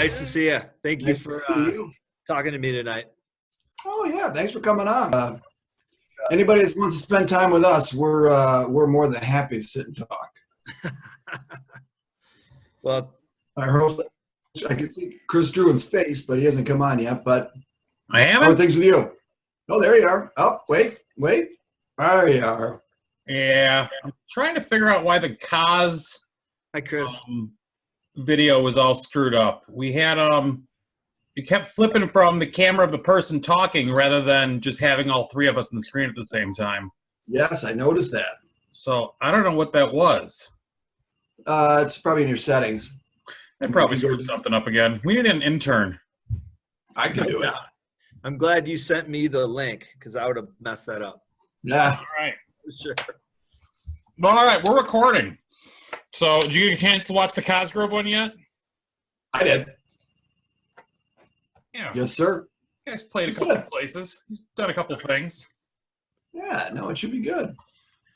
Nice to see you. Thank you Nice for to see you. talking to me tonight. Oh yeah, thanks for coming on. Anybody that wants to spend time with us, we're more than happy to sit and talk. Well, I hope I can see Chris Druin's face, but he hasn't come on yet. But I how are haven't. things with you? Oh, there you are. Oh, wait. There you are. Yeah, I'm trying to figure out why the Kaz hi, Chris. video was all screwed up. We had you kept flipping from the camera of the person talking rather than just having all three of us on the screen at the same time. Yes, I noticed that. So I don't know what that was. It's probably in your settings. I probably screwed something up again. We need an intern. I can do it. I'm glad you sent me the link because I would have messed that up. Yeah. All right. For sure. All right, we're recording. So did you get a chance to watch the Cosgrove one yet? I did. Yeah. Yes, sir. You guys played a couple of places. He's done a couple of things. Yeah, no, it should be good.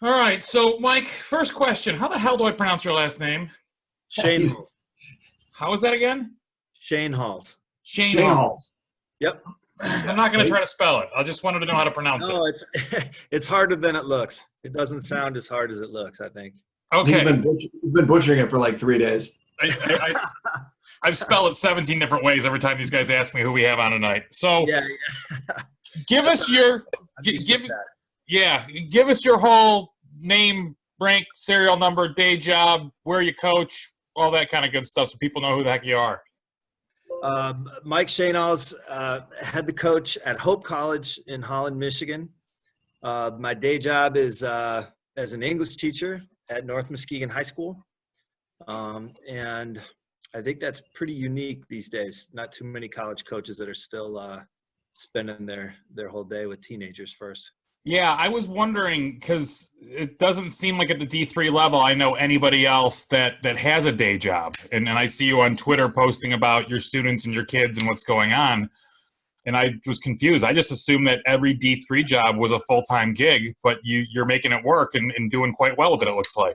All right, so Mike, first question. How the hell do I pronounce your last name? Schanhals. How is that again? Schanhals. Schanhals. Yep. I'm not going to try to spell it. I just wanted to know how to pronounce No, it. it's harder than it looks. It doesn't sound as hard as it looks, I think. Okay. He's been butchering it for like 3 days. I've spelled it 17 different ways every time these guys ask me who we have on tonight. So Yeah. give us your give us your whole name, rank, serial number, day job, where you coach, all that kind of good stuff, so people know who the heck you are. Mike Schanhals, head the coach at Hope College in Holland, Michigan. My day job is as an English teacher at North Muskegon High School. And I think that's pretty unique these days. Not too many college coaches that are still spending their whole day with teenagers first. Yeah, I was wondering because it doesn't seem like at the D3 level I know anybody else that has a day job. And I see you on Twitter posting about your students and your kids and what's going on. And I was confused. I just assumed that every D3 job was a full-time gig, but you're making it work and doing quite well with it, it looks like.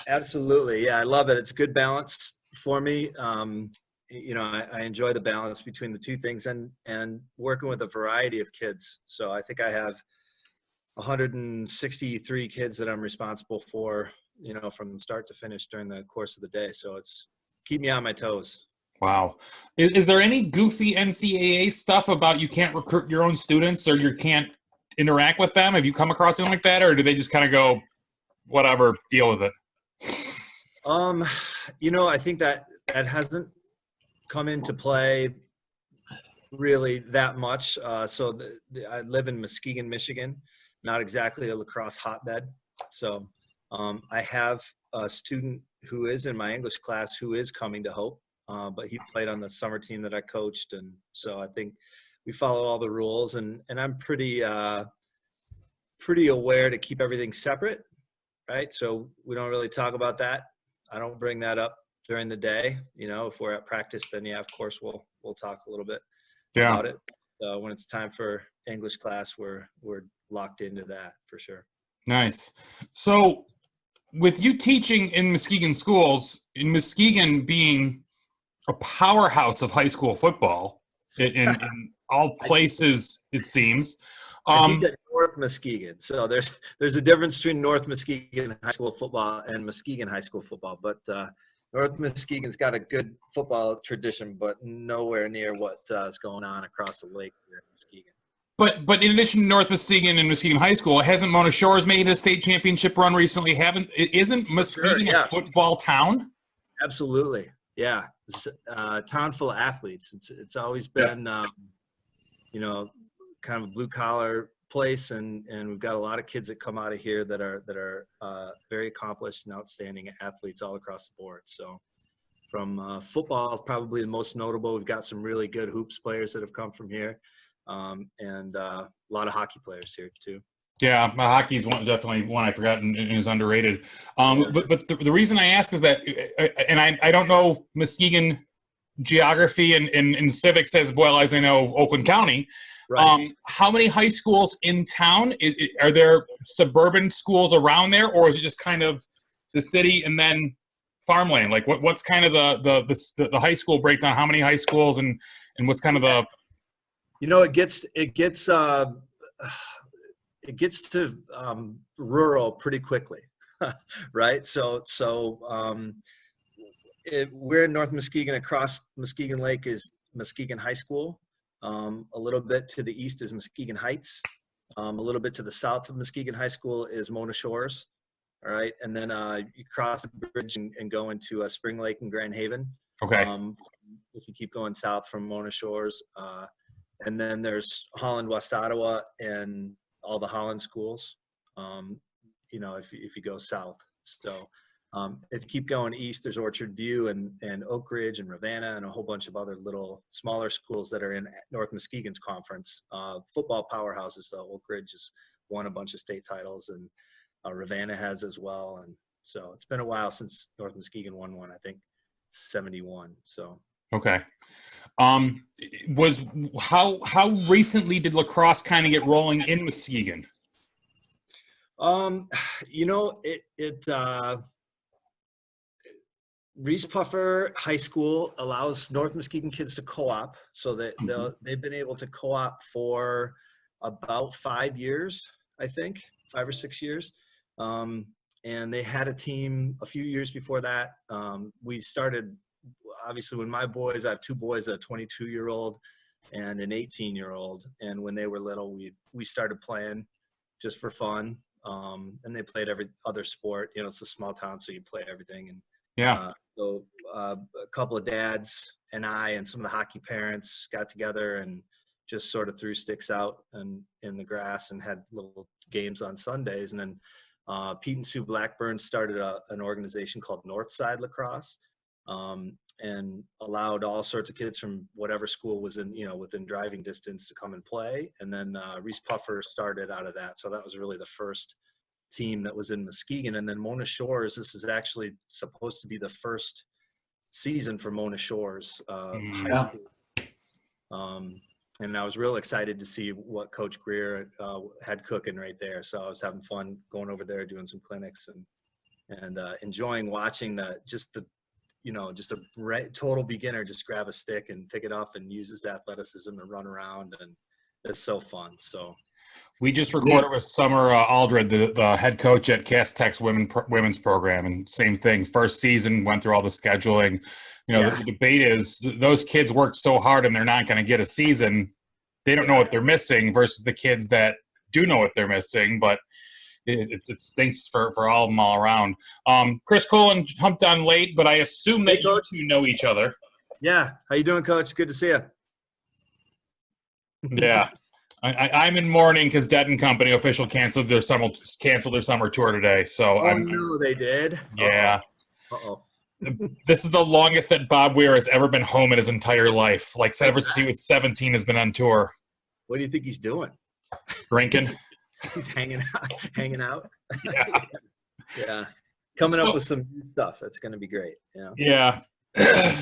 Absolutely. Yeah, I love it. It's a good balance for me. I enjoy the balance between the two things and working with a variety of kids. So I think I have 163 kids that I'm responsible for, from start to finish during the course of the day. So it's keep me on my toes. Wow. Is there any goofy NCAA stuff about you can't recruit your own students or you can't interact with them? Have you come across anything like that, or do they just kind of go, whatever, deal with it? I think that hasn't come into play really that much. So I live in Muskegon, Michigan, not exactly a lacrosse hotbed. So I have a student who is in my English class who is coming to Hope, but he played on the summer team that I coached. And so I think we follow all the rules, and I'm pretty aware to keep everything separate, right? So we don't really talk about that. I don't bring that up during the day. If we're at practice, then of course we'll talk a little bit about it. So when it's time for English class, we're locked into that for sure. Nice. So with you teaching in Muskegon schools, in Muskegon being a powerhouse of high school football in all places, it seems. I teach at North Muskegon, so there's a difference between North Muskegon high school football and Muskegon high school football. But North Muskegon's got a good football tradition, but nowhere near what is going on across the lake here in Muskegon. But in addition to North Muskegon and Muskegon High School, hasn't Mona Shores made a state championship run recently? Isn't Muskegon a football town? Absolutely, yeah. It's a town full of athletes. It's always been kind of a blue collar place, and we've got a lot of kids that come out of here that are very accomplished and outstanding athletes all across the board. So from football, probably the most notable. We've got some really good hoops players that have come from here, and a lot of hockey players here too. Yeah, hockey is definitely one I forgot and is underrated. But the reason I ask is that, and I don't know Muskegon geography and civics as well as I know Oakland County. Right. How many high schools in town? Are there suburban schools around there, or is it just kind of the city and then farmland? Like what's kind of the high school breakdown? How many high schools and what's kind of the it gets to rural pretty quickly, right? We're in North Muskegon. Across Muskegon Lake is Muskegon High School. A little bit to the east is Muskegon Heights. A little bit to the south of Muskegon High School is Mona Shores. All right, and then you cross the bridge and go into Spring Lake and Grand Haven. okay? If you keep going south from Mona Shores, and then there's Holland, West Ottawa, and all the Holland schools. If you go south. So if you keep going east, there's Orchard View and Oak Ridge and Ravenna and a whole bunch of other little smaller schools that are in North Muskegon's conference. Football powerhouses, though. Oak Ridge has won a bunch of state titles, and Ravenna has as well. And so it's been a while since North Muskegon won one. I think 71. So Okay. How recently did lacrosse kind of get rolling in Muskegon? Reese Puffer High School allows North Muskegon kids to co-op, so that they've been able to co-op for about 5 years, I think, 5 or 6 years. And they had a team a few years before that. We started, obviously, when my boys, I have 2 boys, a 22-year-old and an 18-year-old. And when they were little, we started playing just for fun. And they played every other sport. It's a small town, so you play everything. And so a couple of dads and I and some of the hockey parents got together and just sort of threw sticks out in the grass and had little games on Sundays. And then Pete and Sue Blackburn started an organization called Northside Lacrosse, and allowed all sorts of kids from whatever school was within driving distance to come and play. And then Reese Puffer started out of that. So that was really the first team that was in Muskegon. And then Mona Shores, this is actually supposed to be the first season for Mona Shores high school. And I was real excited to see what Coach Greer had cooking right there. So I was having fun going over there, doing some clinics and enjoying watching just a total beginner just grab a stick and pick it up and use his athleticism and run around, and it's so fun. So we just recorded with Summer Aldred, the head coach at Cass Tech's women's program, and same thing. First season, went through all the scheduling. The debate is those kids worked so hard and they're not going to get a season. They don't know what they're missing versus the kids that do know what they're missing, but it stinks for all of them all around. Chris Colin jumped on late, but I assume that you two know each other. Yeah. How you doing, Coach? Good to see you. Yeah. I'm in mourning because Dead and Company official canceled their summer tour today. So no, they did. Yeah. Uh-oh. This is the longest that Bob Weir has ever been home in his entire life. Like ever since he was 17, has been on tour. What do you think he's doing? Drinking. He's hanging out. Yeah. Yeah. Coming up with some new stuff. That's going to be great. Yeah.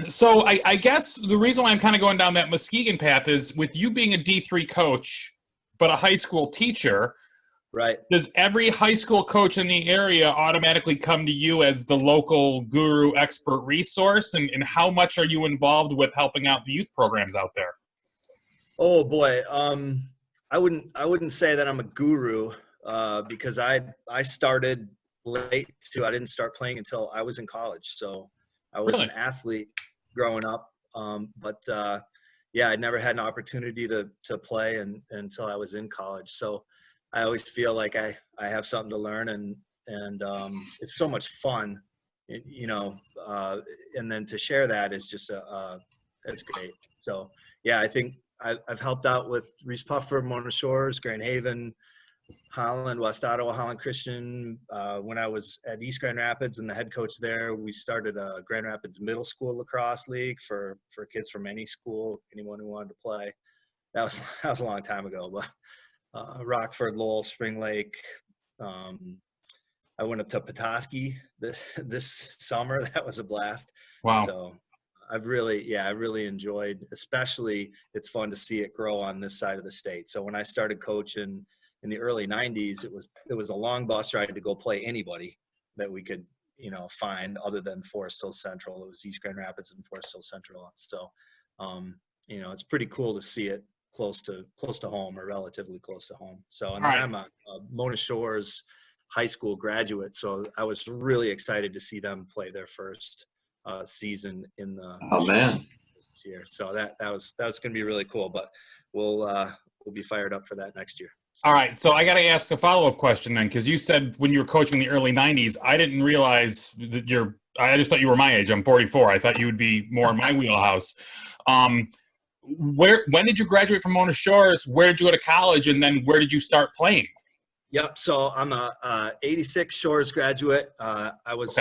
So I guess the reason why I'm kind of going down that Muskegon path is with you being a D3 coach, but a high school teacher. Right. Does every high school coach in the area automatically come to you as the local guru expert resource? And how much are you involved with helping out the youth programs out there? Oh boy. I wouldn't say that I'm a guru because I started late too. I didn't start playing until I was in college. So I was an athlete growing up. But I never had an opportunity to play until I was in college. So I always feel like I have something to learn, and it's so much fun, and then to share that is just that's great. So I think I've helped out with Reese Puffer, Mona Shores, Grand Haven, Holland, West Ottawa, Holland Christian. When I was at East Grand Rapids and the head coach there, we started a Grand Rapids Middle School Lacrosse League for kids from any school, anyone who wanted to play. That was a long time ago, but Rockford, Lowell, Spring Lake. I went up to Petoskey this summer. That was a blast. Wow. So I've really enjoyed, especially it's fun to see it grow on this side of the state. So when I started coaching in the early 90s, it was a long bus ride to go play anybody that we could, find other than Forest Hill Central. It was East Grand Rapids and Forest Hill Central. So, it's pretty cool to see it close to home, or relatively close to home. So, and then I'm a Mona Shores high school graduate, so I was really excited to see them play their first season in the this year. So that was going to be really cool. But we'll be fired up for that next year. All right, so I got to ask a follow-up question then, because you said when you were coaching in the early 90s, I didn't realize that I just thought you were my age. I'm 44. I thought you would be more in my wheelhouse. When did you graduate from Mona Shores? Where did you go to college? And then where did you start playing? Yep. So I'm a 86 Shores graduate. I was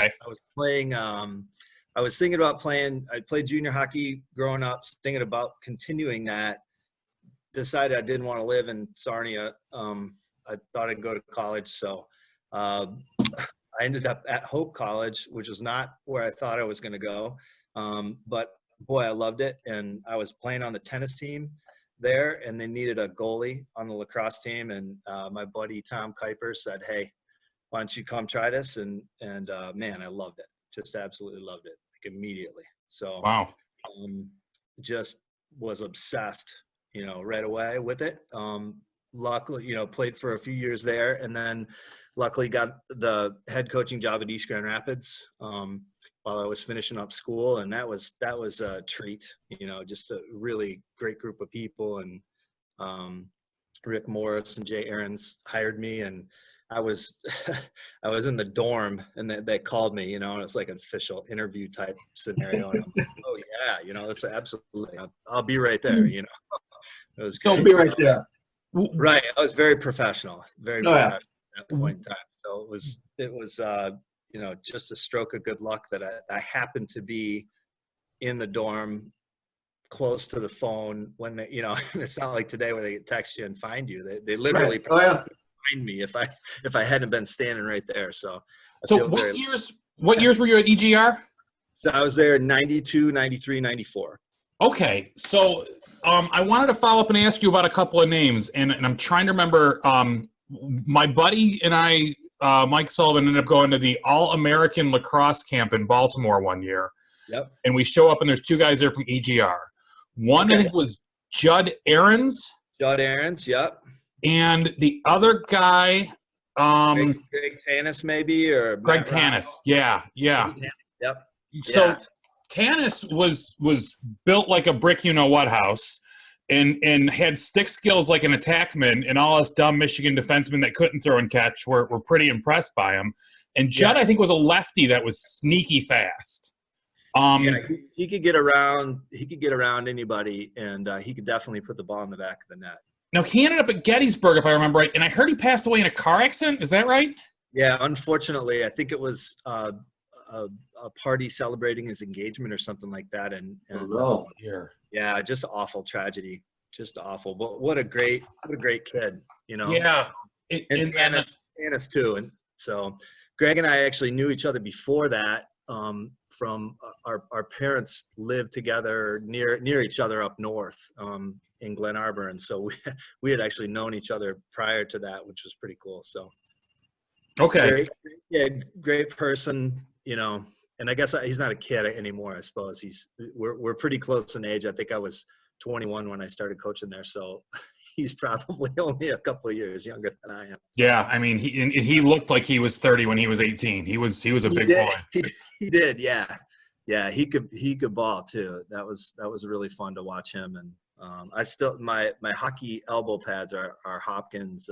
playing, I was thinking about playing, I played junior hockey growing up, thinking about continuing that. Decided I didn't want to live in Sarnia. I thought I'd go to college. So I ended up at Hope College, which was not where I thought I was going to go. But boy, I loved it. And I was playing on the tennis team there, and they needed a goalie on the lacrosse team. And my buddy Tom Kuiper said, "Hey, why don't you come try this?" And man, I loved it. Just absolutely loved it, like immediately. So wow, just was obsessed, right away with it. Luckily, played for a few years there, and then luckily got the head coaching job at East Grand Rapids while I was finishing up school, and that was a treat. Just a really great group of people, and Rick Morris and Jay Aarons hired me, and I was in the dorm, and they called me, and it's like an official interview type scenario. And I'm like, oh yeah, it's absolutely, I'll be right there. It was Still great. be right there. Right. I was very professional at that point in time. So it was just a stroke of good luck that I happened to be in the dorm close to the phone when they, it's not like today where they text you and find you. They literally find me if I hadn't been standing right there. So what years were you at EGR? So I was there in 92, 93, 94. Okay, so I wanted to follow up and ask you about a couple of names, and I'm trying to remember. My buddy and I, Mike Sullivan, ended up going to the All-American Lacrosse Camp in Baltimore one year. Yep. And we show up, and there's two guys there from EGR. One, I think, was Judd Aarons. Judd Aarons, yep. And the other guy, Greg Tanis, maybe, or Greg Tanis. Yeah. Yep. So Tanis was built like a brick you-know-what house, and had stick skills like an attackman, and all us dumb Michigan defensemen that couldn't throw and catch were pretty impressed by him. And Judd, I think, was a lefty that was sneaky fast. He could get around. He could get around anybody, and he could definitely put the ball in the back of the net. Now, he ended up at Gettysburg, if I remember right, and I heard he passed away in a car accident. Is that right? Yeah, unfortunately, I think it was a party celebrating his engagement or something like that. And yeah, just awful tragedy, just awful. But what a great kid, Yeah, and Tanis too. And so Greg and I actually knew each other before that. From our parents lived together near each other up north in Glen Arbor, and so we had actually known each other prior to that, which was pretty cool. So okay, great person, and I guess he's not a kid anymore. I suppose we're pretty close in age. I think I was 21 when I started coaching there, so he's probably only a couple of years younger than I am. So. Yeah, I mean, he looked like he was 30 when he was 18. He was a big boy. He did, yeah. He could ball too. That was really fun to watch him. And I still my hockey elbow pads are Hopkins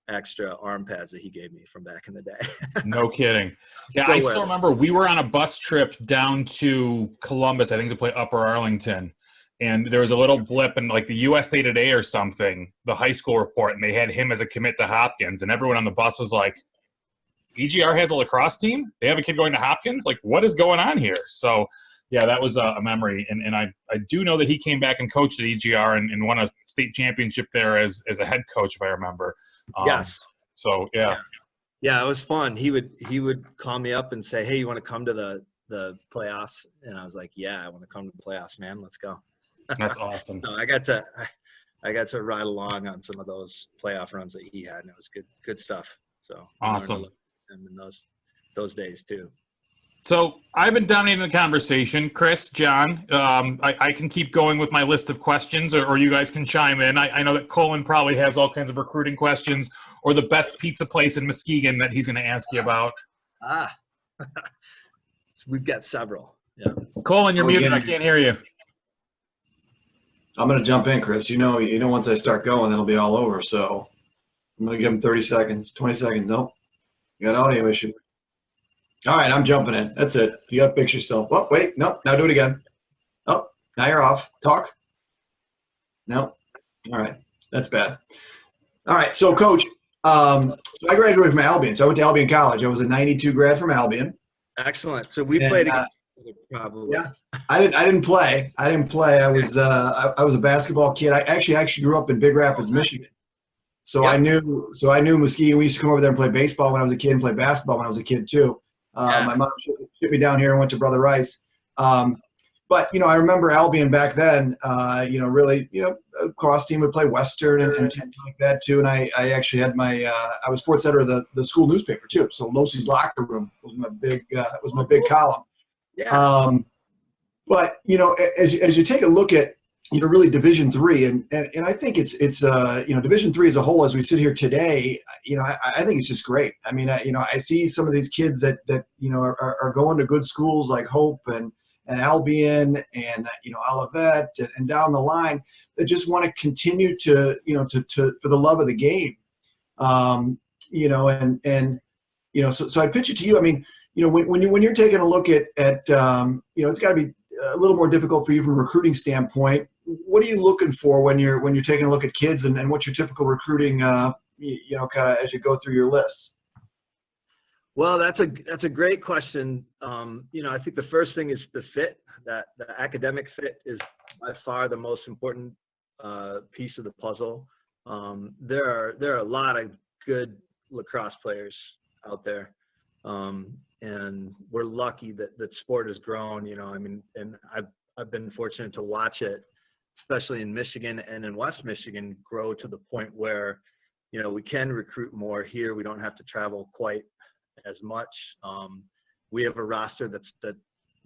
extra arm pads that he gave me from back in the day. No kidding. Yeah, I still remember we were on a bus trip down to Columbus, I think, to play Upper Arlington. And there was a little blip in like the USA Today or something, the high school report, and they had him as a commit to Hopkins. And everyone on the bus was like, EGR has a lacrosse team? They have a kid going to Hopkins? Like, what is going on here? So, yeah, that was a memory. And I do know that he came back and coached at EGR and won a state championship there as a head coach, if I remember. Yes. So, yeah. Yeah, it was fun. He would call me up and say, "Hey, you want to come to the playoffs?" And I was like, "Yeah, I want to come to the playoffs, man. Let's go." That's awesome. No, I got to ride along on some of those playoff runs that he had, and it was good stuff. So awesome. And those those days too. So I've been dominating the conversation. Chris, John, I can keep going with my list of questions, or you guys can chime in. I know that Colin probably has all kinds of recruiting questions, or the best pizza place in Muskegon that he's going to ask you about. So we've got several. Yeah. Colin, you're muted. I can't hear you. I'm going to jump in, Chris. You know, once I start going, it'll be all over. So I'm going to give him 30 seconds, 20 seconds. Nope. You got an audio issue. All right, I'm jumping in. That's it. You got to fix yourself. Oh, wait. Nope. Now do it again. Oh, now you're off. Talk. Nope. All right. That's bad. All right. So, Coach, so I graduated from Albion. So I went to Albion College. I was a 92 grad from Albion. Excellent. So we played against each other probably. Yeah. I didn't play. I was a basketball kid. I actually grew up in Big Rapids, Michigan. So yep. I knew Muskegon. We used to come over there and play baseball when I was a kid and play basketball when I was a kid too. My mom shipped me down here and went to Brother Rice. But, I remember Albion back then, really, cross team would play Western and things like that too. And I actually had I was sports editor of the school newspaper too. So Losey's Locker Room was my big column. Yeah. But, as you take a look at, really Division III, and I think it's Division III as a whole, as we sit here today, I think it's just great. I mean, I see some of these kids that are going to good schools like Hope and Albion and Olivet and down the line that just want to continue to for the love of the game, so I pitch it to you. I mean, when you're taking a look at it's got to be a little more difficult for you from a recruiting standpoint. What are you looking for when you're taking a look at kids, and what's your typical recruiting, kind of as you go through your lists? Well, that's a great question. I think the first thing is the fit. That the academic fit is by far the most important piece of the puzzle. There are a lot of good lacrosse players out there, and we're lucky that sport has grown. And I've been fortunate to watch it, especially in Michigan and in West Michigan, grow to the point where we can recruit more here. We don't have to travel quite as much. We have a roster that's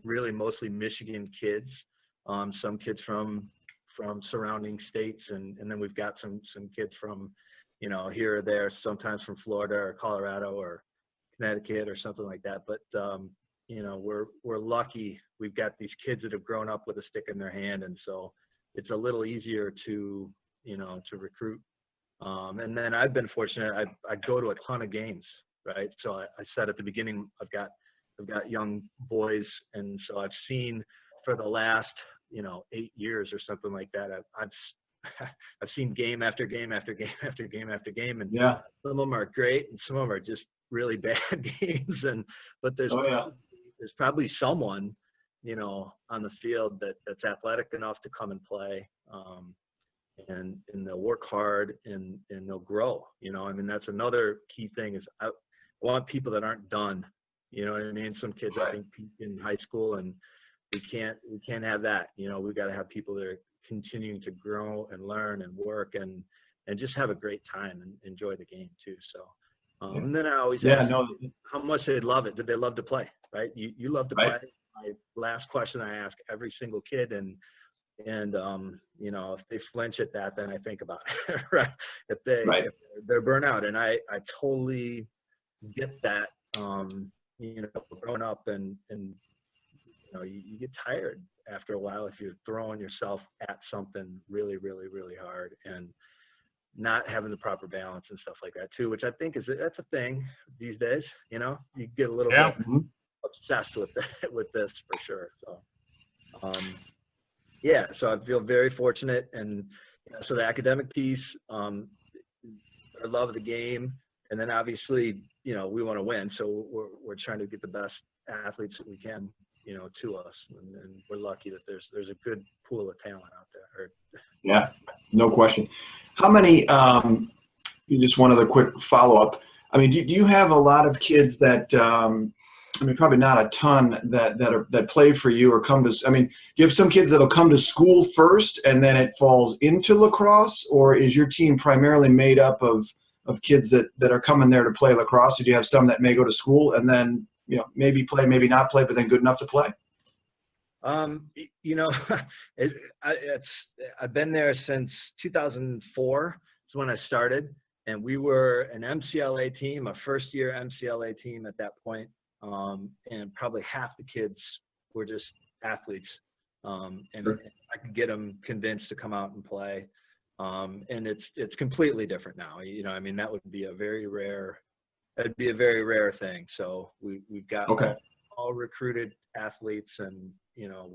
really mostly Michigan kids, some kids from surrounding states, and then we've got some kids from here or there, sometimes from Florida or Colorado or Connecticut or something like that. But we're lucky. We've got these kids that have grown up with a stick in their hand, and so it's a little easier to recruit. And then I've been fortunate. I go to a ton of games. Right. So I said at the beginning, I've got young boys. And so I've seen for the last, 8 years or something like that, I've seen game after game after game after game after game. And yeah, some of them are great and some of them are just really bad games. But there's probably someone, on the field that's athletic enough to come and play. And they'll work hard and they'll grow. That's another key thing is I want people that aren't done. You know what I mean? Some kids I think peak in high school, and we can't have that. We've got to have people that are continuing to grow and learn and work and just have a great time and enjoy the game too. So and then I always ask how much they love it. Did they love to play? Right? You love to play. My last question I ask every single kid, and if they flinch at that, then I think about it, right? If they're burnt out, and I totally get that. Growing up and you get tired after a while if you're throwing yourself at something really, really, really hard and not having the proper balance and stuff like that too, which I think that's a thing these days. You get a little bit obsessed with this for sure. So. So I feel very fortunate, and so the academic piece, I love the game, and then obviously, we want to win, so we're trying to get the best athletes that we can, to us, and we're lucky that there's a good pool of talent out there. Yeah, no question. How many? Just one other quick follow-up. I mean, do you have a lot of kids that? Probably not a ton that play for you or come to. Do you have some kids that'll come to school first and then it falls into lacrosse, or is your team primarily made up of kids that are coming there to play lacrosse? Or do you have some that may go to school and then maybe play, maybe not play, but then good enough to play? You know, I've been there since 2004 is when I started, and we were an MCLA team, a first-year MCLA team at that point, and probably half the kids were just athletes, and I could get them convinced to come out and play, and it's completely different now. You know, I mean, that would be a very rare. That'd be a very rare thing. So we've got all recruited athletes, and you know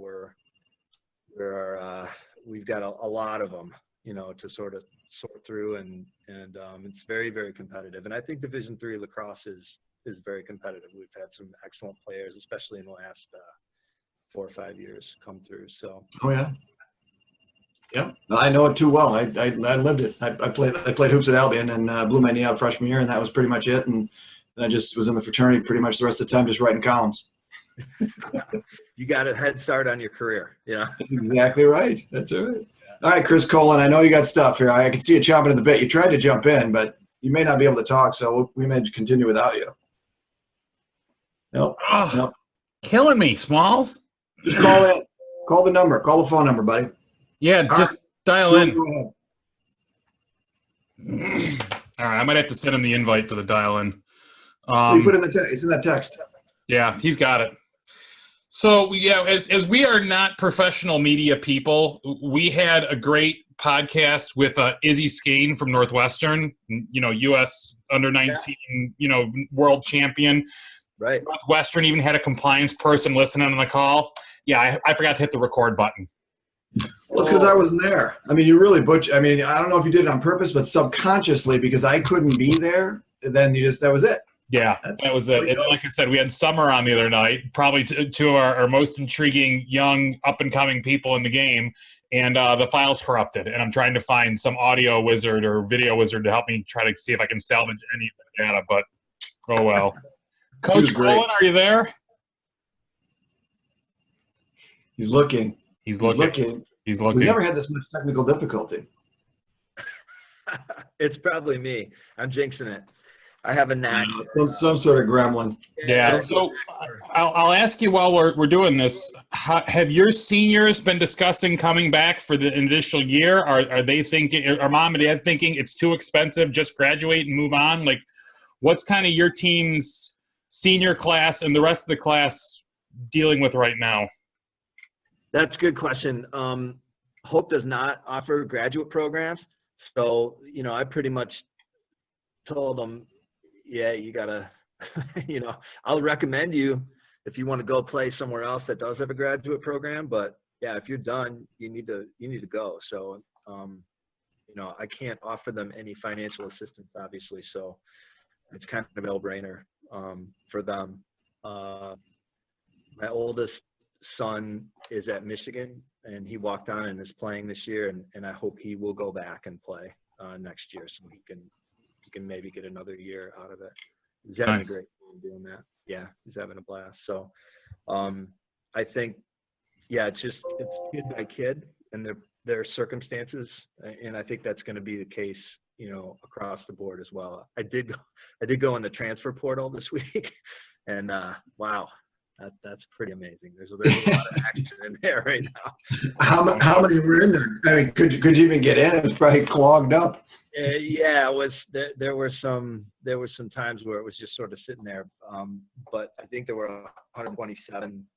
we've got a lot of them, you know, to sort of sort through, and it's very, very competitive. And I think Division III lacrosse is very competitive. We've had some excellent players, especially in the last 4 or 5 years, come through. So. Oh yeah. Yeah, I know it too well. I lived it. I played hoops at Albion and blew my knee out freshman year, and that was pretty much it. And I just was in the fraternity pretty much the rest of the time, just writing columns. You got a head start on your career. Yeah. That's exactly right. That's all right. All right, Chris Colin, I know you got stuff here. I can see you chomping at the bit. You tried to jump in, but you may not be able to talk, so we may continue without you. Nope. Oh, Nope. Killing me, Smalls. Just call in. Call the number. Call the phone number, buddy. Yeah, All just right. dial in. Go ahead. All right, I might have to send him the invite for the dial in. You put it in the text. It's in that text. Yeah, he's got it. So yeah, as we are not professional media people, we had a great podcast with Izzy Skane from Northwestern, you know, U.S. under-19, you know, world champion. Right. Northwestern even had a compliance person listening on the call. Yeah, I forgot to hit the record button. Well, it's because I wasn't there. I mean, you really I mean, I don't know if you did it on purpose, but subconsciously, because I couldn't be there, then that was it. Yeah, that was it. And like I said, we had Summer on the other night, probably two of our most intriguing young up-and-coming people in the game, and the file's corrupted. And I'm trying to find some audio wizard or video wizard to help me try to see if I can salvage any of the data, but oh well. Coach Colin, are you there? He's looking. He's looking. We've never had this much technical difficulty. It's probably me. I'm jinxing it. I have a knack. Some sort of gremlin. Yeah. So I'll ask you while we're doing this. Have your seniors been discussing coming back for the initial year? Are they thinking? Are mom and dad thinking it's too expensive? Just graduate and move on. Like, what's kind of your team's senior class and the rest of the class dealing with right now? That's a good question. Hope does not offer graduate programs. So, you know, I pretty much told them, yeah, you gotta, you know, I'll recommend you if you want to go play somewhere else that does have a graduate program. But yeah, if you're done, you need to go. So, you know, I can't offer them any financial assistance, obviously. So it's kind of a no-brainer for them. My oldest son is at Michigan, and he walked on and is playing this year, and I hope he will go back and play next year, so he can maybe get another year out of it. He's having a great time doing that. Yeah, he's having a blast. So I think, yeah, it's kid by kid and their circumstances, and I think that's going to be the case, you know, across the board as well. I did go in the transfer portal this week, and wow. That's pretty amazing. There's a lot of action in there right now. How many were in there? I mean, could you even get in? It was probably clogged up. Yeah, it was. There were some times where it was just sort of sitting there. But I think there were 127.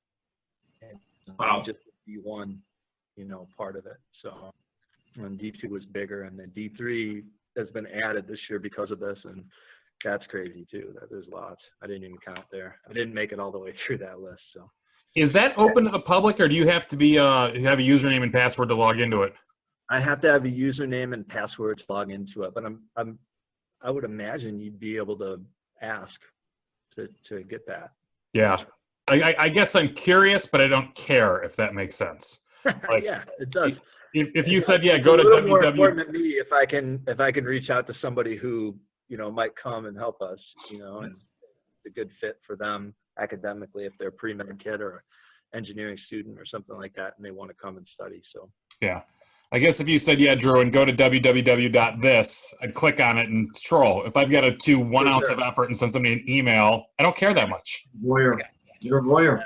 And wow. Just D1, you know, part of it. So, and D2 was bigger, and then D3 has been added this year because of this, and that's crazy too. There's lots. I didn't even count there. I didn't make it all the way through that list. So, is that open to the public, or do you have to be have a username and password to log into it? I have to have a username and password to log into it, but I would imagine you'd be able to ask to get that. Yeah, I guess I'm curious, but I don't care if that makes sense. Like, yeah, it does. If you said, yeah, go to www. More important than me if I can reach out to somebody who, you know, might come and help us, you know, and it's a good fit for them academically if they're a pre-med kid or engineering student or something like that, and they want to come and study. So Yeah. I guess if you said, yeah, Drew, and go to www.this, I'd click on it and scroll. If I've got to do 1 ounce of effort and send somebody an email, I don't care that much. Voyeur. You're a voyeur.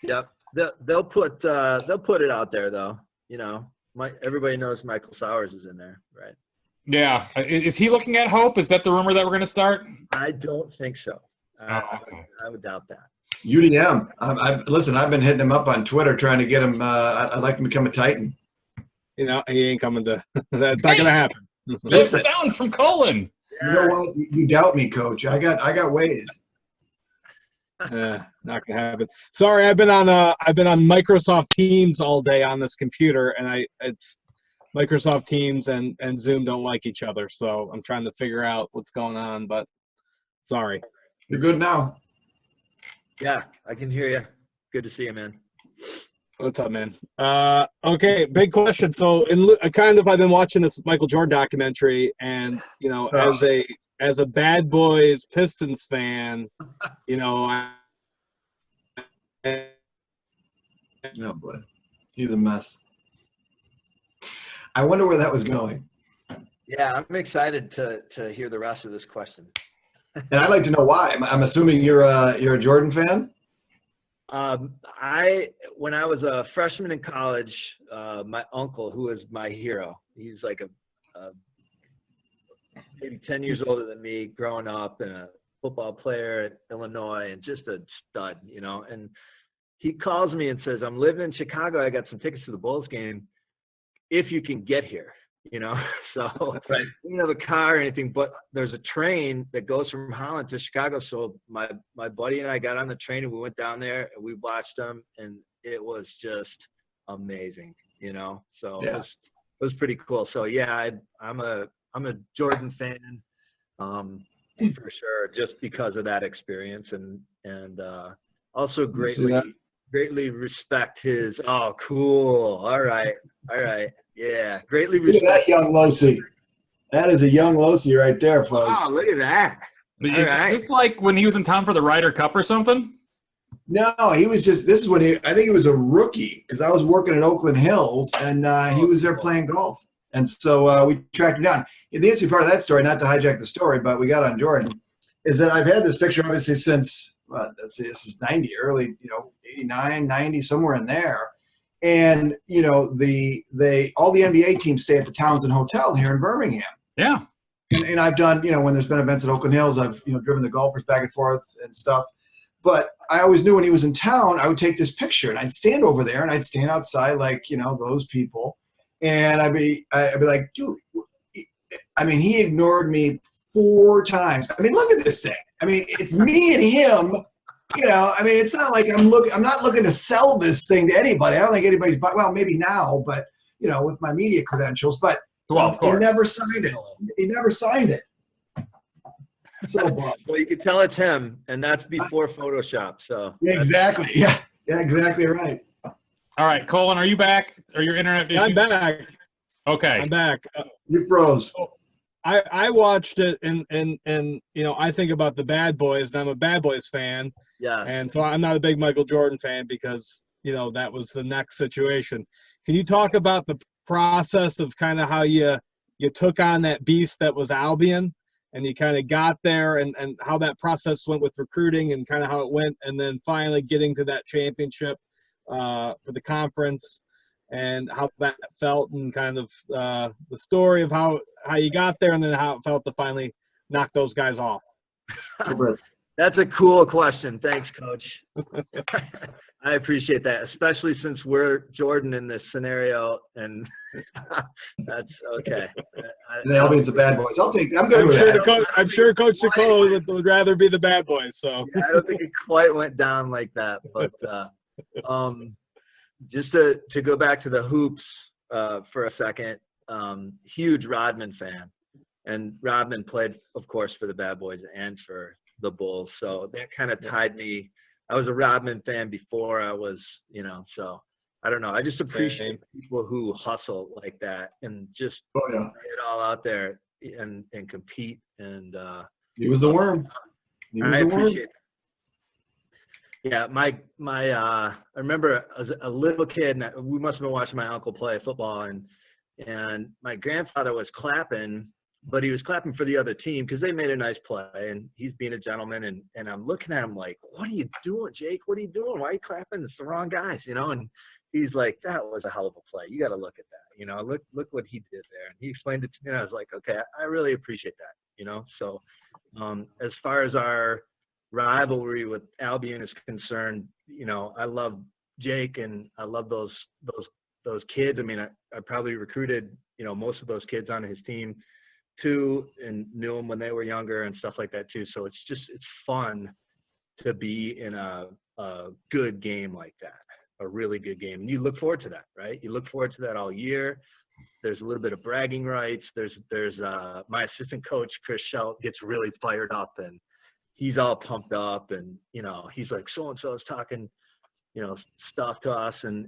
Yep. They'll put it out there though. You know, everybody knows Michael Sowers is in there, right? Yeah. Is he looking at Hope? Is that the rumor that we're going to start? I don't think so. Okay. I would doubt that. UDM. Listen, I've been hitting him up on Twitter trying to get him. I'd like him to become a Titan. You know, he ain't coming to. That's not going to happen. Good sound from Colin. You know what? You doubt me, Coach. I got ways. Not gonna happen. Sorry, I've been on Microsoft Teams all day on this computer, and it's Microsoft Teams and Zoom don't like each other, so I'm trying to figure out what's going on. But sorry. You're good now. Yeah, I can hear you. Good to see you, man. What's up, man? Okay, big question. So, I've been watching this Michael Jordan documentary, and you know, as a Bad Boys Pistons fan, you know, Oh boy, he's a mess. I wonder where that was going. Yeah, I'm excited to hear the rest of this question. And I'd like to know why. I'm assuming you're a Jordan fan. When I was a freshman in college, my uncle, who is my hero, he's like a maybe 10 years older than me, growing up, and a football player at Illinois, and just a stud, you know. And he calls me and says, "I'm living in Chicago. I got some tickets to the Bulls game. If you can get here." You know, so Right. we don't have a car or anything, but there's a train that goes from Holland to Chicago. So my buddy and I got on the train and we went down there and we watched them, and it was just amazing, you know. So Yeah. it was pretty cool. So yeah, I'm a Jordan fan, for sure, just because of that experience, and also greatly respect his. Oh, cool. All right. Yeah, greatly Look at respect. that young Losi. That is a young Losi right there, folks. Oh, look at that. Is this like when he was in town for the Ryder Cup or something? No, he was just. This is when I think he was a rookie because I was working at Oakland Hills and he was there playing golf, and so we tracked him down. The interesting part of that story, not to hijack the story, but we got on Jordan, is that I've had this picture obviously since let's see, this is 90, early, 89, 90, somewhere in there. And all the NBA teams stay at the Townsend Hotel here in Birmingham. Yeah. And I've done, when there's been events at Oakland Hills, I've driven the golfers back and forth and stuff. But I always knew when he was in town, I would take this picture and I'd stand over there and I'd stand outside like those people, and I'd be like, dude, I mean, he ignored me 4 times. I mean, look at this thing. I mean, it's me and him. I mean, it's not like I'm not looking to sell this thing to anybody. I don't think anybody's well, maybe now, but with my media credentials, but Well, of course. he never signed it. He never signed it. So Well, you can tell it's him, and that's before Photoshop. So exactly. Yeah, exactly right. All right, Colin, are you back? Are your internet issues? I'm back. Okay. I'm back. You froze. I watched it, and I think about the Bad Boys, and I'm a Bad Boys fan. yeah, And so I'm not a big Michael Jordan fan because, that was the next situation. Can you talk about the process of kind of how you took on that beast that was Albion, and you kind of got there, and how that process went with recruiting and kind of how it went, and then finally getting to that championship for the conference, and how that felt, and kind of the story of how you got there, and then how it felt to finally knock those guys off? that's a cool question. Thanks, Coach. I appreciate that, especially since we're Jordan in this scenario, and that's okay. The Albion's the Bad Boys. I'm good with that. I'm sure Coach Nicola would rather be the Bad Boys. So Yeah, I don't think it quite went down like that, but just to go back to the hoops for a second, huge Rodman fan, and Rodman played, of course, for the Bad Boys and for the Bulls, so that kind of tied me. I was a Rodman fan before I was, so I don't know. I just appreciate people who hustle like that and just lay it all out there and compete. And he was the worm. I appreciate it. Yeah, I remember as a little kid, and we must have been watching my uncle play football, and my grandfather was clapping, but he was clapping for the other team because they made a nice play, and he's being a gentleman, and I'm looking at him like, what are you doing, Jake? What are you doing? Why are you clapping? It's the wrong guys, and he's like, that was a hell of a play. You got to look at that, look what he did there. And he explained it to me, and I was like, okay, I really appreciate that, so as far as our rivalry with Albion is concerned, I love Jake and I love those kids. I mean, I probably recruited, most of those kids on his team too, and knew them when they were younger and stuff like that too. So it's fun to be in a good game like that, a really good game. And you look forward to that, right? You look forward to that all year. There's a little bit of bragging rights. There's my assistant coach, Chris Schelt, gets really fired up and he's all pumped up and, he's like, so-and-so is talking, stuff to us. And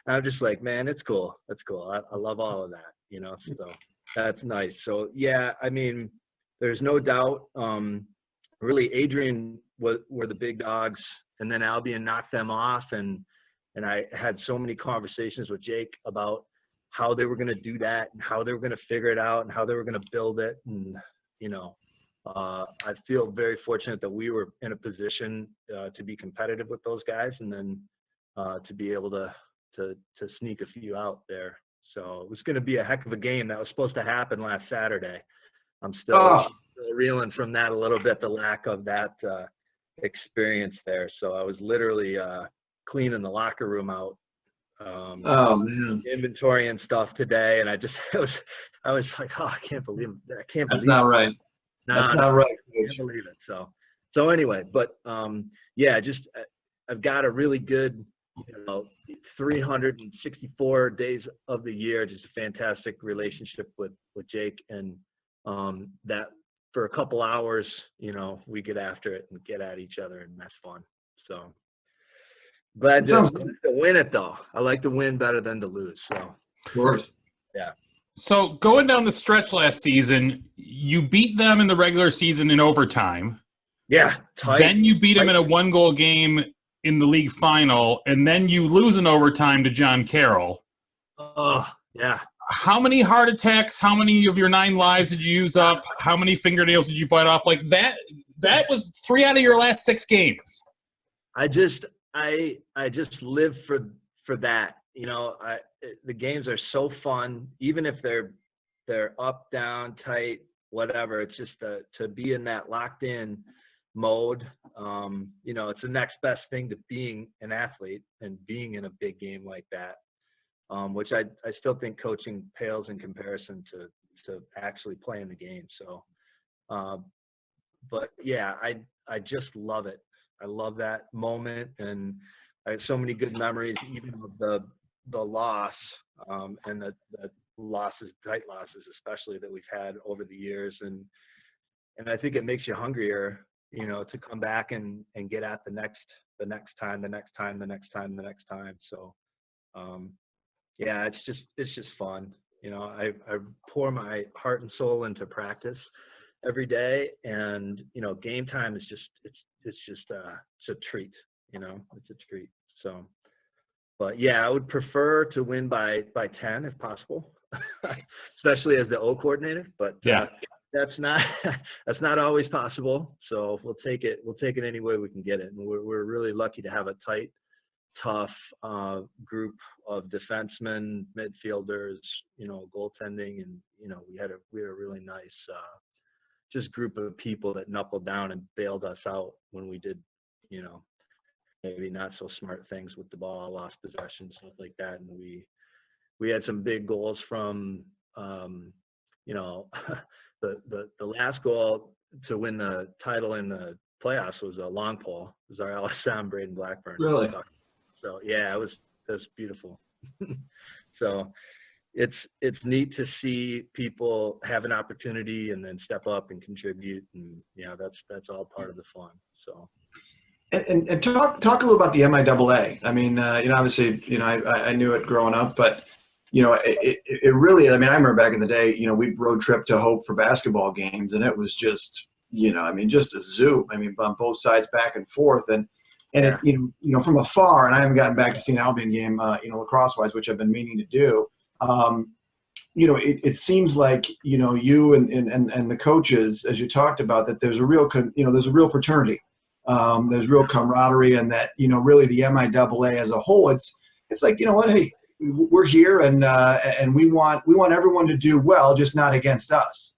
I'm just like, man, it's cool. That's cool. I love all of that, so that's nice. So yeah, I mean, there's no doubt, really Adrian were the big dogs and then Albion knocked them off. And I had so many conversations with Jake about how they were going to do that and how they were going to figure it out and how they were going to build it. And, I feel very fortunate that we were in a position to be competitive with those guys and then to be able to sneak a few out there. So it was going to be a heck of a game that was supposed to happen last Saturday. I'm still reeling from that a little bit, the lack of that experience there. So I was literally cleaning the locker room out, man, inventory and stuff today, and I was like, oh, I can't believe it. That's not right. That's not right. I can't believe it. So anyway, but yeah, I've got a really good, 364 days of the year, just a fantastic relationship with Jake, and that for a couple hours, we get after it and get at each other, and that's fun. So glad to win it though. I like to win better than to lose. So of course. Yeah. So going down the stretch last season, you beat them in the regular season in overtime. Yeah. Tight. Then you beat them in a 1-goal game in the league final, and then you lose in overtime to John Carroll. Oh, yeah. How many heart attacks, how many of your 9 lives did you use up? How many fingernails did you bite off? Like that was 3 out of your last 6 games. I just live for that. The games are so fun, even if they're up, down, tight, whatever. It's just to be in that locked in mode. It's the next best thing to being an athlete and being in a big game like that, which I still think coaching pales in comparison to actually playing the game. So, but yeah, I just love it. I love that moment, and I have so many good memories, even of the loss and the losses, tight losses, especially that we've had over the years, and I think it makes you hungrier, to come back and get at the next time. So, yeah, it's just fun. I pour my heart and soul into practice every day, and game time is it's a treat. It's a treat. So, but yeah, I would prefer to win by 10 if possible, especially as the O coordinator. But yeah, that's not always possible. So we'll take it any way we can get it. And we're really lucky to have a tight, tough group of defensemen, midfielders, goaltending, and we had a really nice just group of people that knuckled down and bailed us out when we did, maybe not so smart things with the ball, lost possession, stuff like that. And we had some big goals from, the last goal to win the title in the playoffs was a long pole. It was our LSM, Braden Blackburn. Really? So yeah, it was beautiful. So it's neat to see people have an opportunity and then step up and contribute, and that's all part of the fun. So. And talk a little about the MIAA. I mean, obviously, I knew it growing up, but it really. I mean, I remember back in the day, we'd road trip to Hope for basketball games, and it was just, just a zoo. I mean, on both sides, back and forth. And And Yeah. from afar, and I haven't gotten back to see an Albion game, lacrosse wise, which I've been meaning to do. It seems like, you and the coaches, as you talked about, that there's a real, there's a real fraternity. There's real camaraderie, and that, really the MIAA as a whole, it's like, hey, we're here, and we want everyone to do well, just not against us.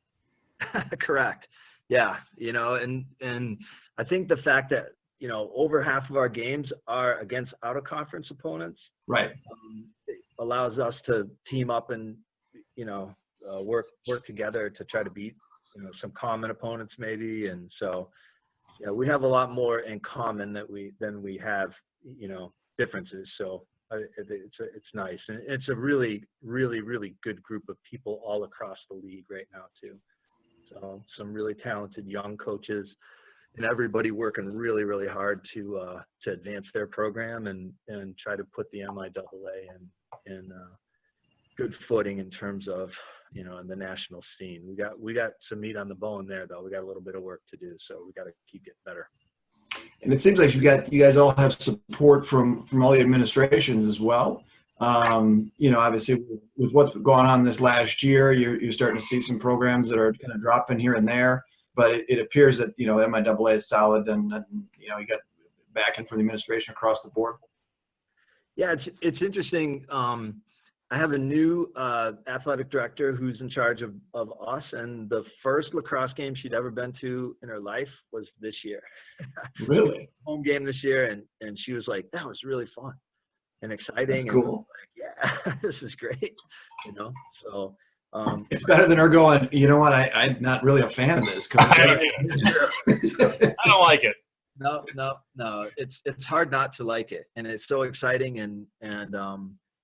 Correct. Yeah. And I think the fact that, over half of our games are against out of conference opponents, right? It allows us to team up and, work together to try to beat, some common opponents maybe. And so, yeah, we have a lot more in common than we have, differences. So it's nice. And it's a really, really, really good group of people all across the league right now too. So some really talented young coaches, and everybody working really, really hard to advance their program and try to put the MIAA in good footing in terms of, in the national scene. We got some meat on the bone there, though. We got a little bit of work to do, so we got to keep getting better. And it seems like you guys all have support from all the administrations as well. Obviously with what's gone on this last year, you're starting to see some programs that are kind of dropping here and there, but it appears that, MIAA is solid, and you got backing from the administration across the board. Yeah, it's interesting. I have a new athletic director who's in charge of us, and the first lacrosse game she'd ever been to in her life was this year. Really? Home game this year, and she was like, that was really fun and exciting. That's cool. And like, yeah, this is great. So it's better than her going, what, I'm not really a fan of this. I don't like it. No. It's hard not to like it, and it's so exciting, and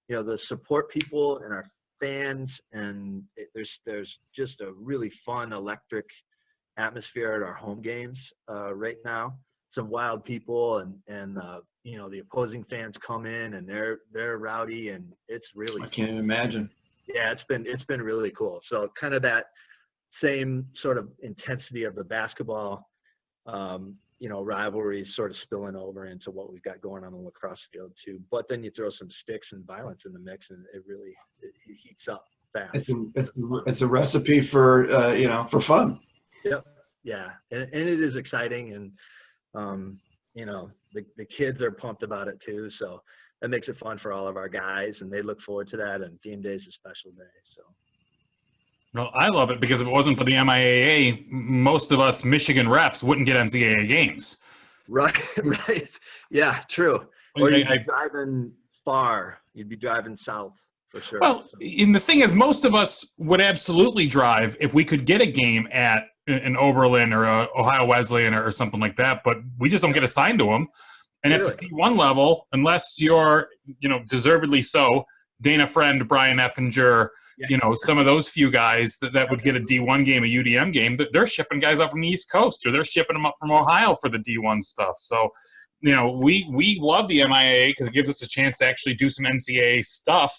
the support people and our fans, and there's just a really fun, electric atmosphere at our home games right now. Some wild people, and the opposing fans come in, and they're rowdy, and it's really I can't even imagine. Yeah, it's been really cool. So kind of that same sort of intensity of the basketball rivalries sort of spilling over into what we've got going on the lacrosse field too. But then you throw some sticks and violence in the mix, and it heats up fast. It's a recipe for for fun. Yep. Yeah, and it is exciting, and the kids are pumped about it too. So that makes it fun for all of our guys, and they look forward to that. And game day is a special day. So. Well, I love it because if it wasn't for the MIAA, most of us Michigan refs wouldn't get NCAA games. Right. Yeah, true. Or you'd be driving far. You'd be driving south for sure. Well, and the thing is, most of us would absolutely drive if we could get a game at an Oberlin or a Ohio Wesleyan or something like that, but we just don't get assigned to them. And at the D1 level, unless you're, deservedly so, Dana Friend, Brian Effinger, some of those few guys that would get a D1 game, a UDM game, they're shipping guys up from the East Coast, or they're shipping them up from Ohio for the D1 stuff. So, we love the MIAA because it gives us a chance to actually do some NCAA stuff.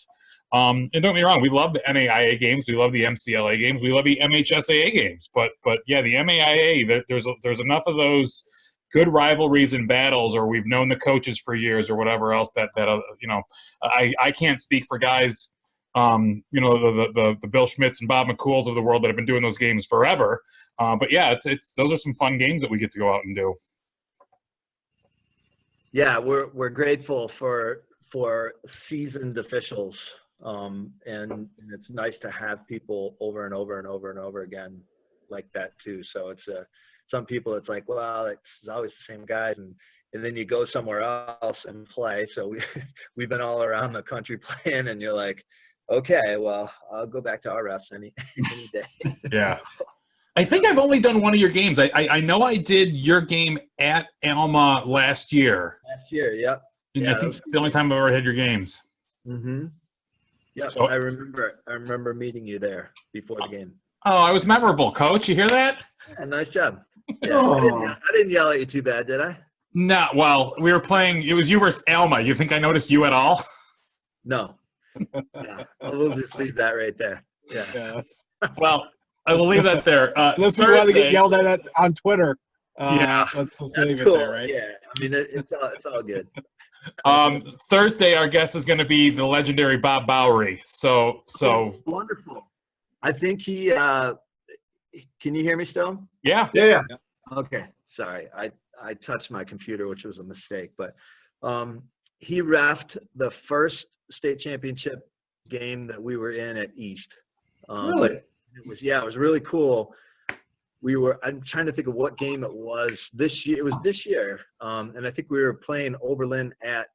And don't get me wrong, we love the NAIA games, we love the MCLA games, we love the MHSAA games. But yeah, the MAIA, there's enough of those good rivalries and battles, or we've known the coaches for years, or whatever else that I can't speak for guys, the Bill Schmitz and Bob McCools of the world that have been doing those games forever. But yeah, it's those are some fun games that we get to go out and do. Yeah, we're grateful for seasoned officials, and it's nice to have people over and over and over and over again like that too. So it's some people, it's like, well, it's always the same guys, and then you go somewhere else and play. So we've been all around the country playing, and you're like, okay, well, I'll go back to our refs any day. Yeah. I think I've only done one of your games. I know I did your game at Alma last year. Last year, yep. Yeah, I think it's the only time I've ever had your games. Mm-hmm. Yeah, So, I remember meeting you there before the game. Oh, I was memorable, Coach. You hear that? Yeah, nice job. Yeah, Oh. I didn't yell at you too bad, did I? No, well, we were playing. It was you versus Alma. You think I noticed you at all? No. Yeah, we'll just leave that right there. Yeah. Well, I will leave that there. Unless we want to get yelled at on Twitter. Yeah. Let's just That's leave it cool. there, right? Yeah, I mean, it's all good. Thursday, our guest is going to be the legendary Bob Bowery. So Wonderful. I think he. Can you hear me still? yeah. Yeah. Okay. Sorry, I touched my computer, which was a mistake. But he reffed the first state championship game that we were in at East. Really? It was really cool. I'm trying to think of what game it was this year. It was this year. And I think we were playing Oberlin at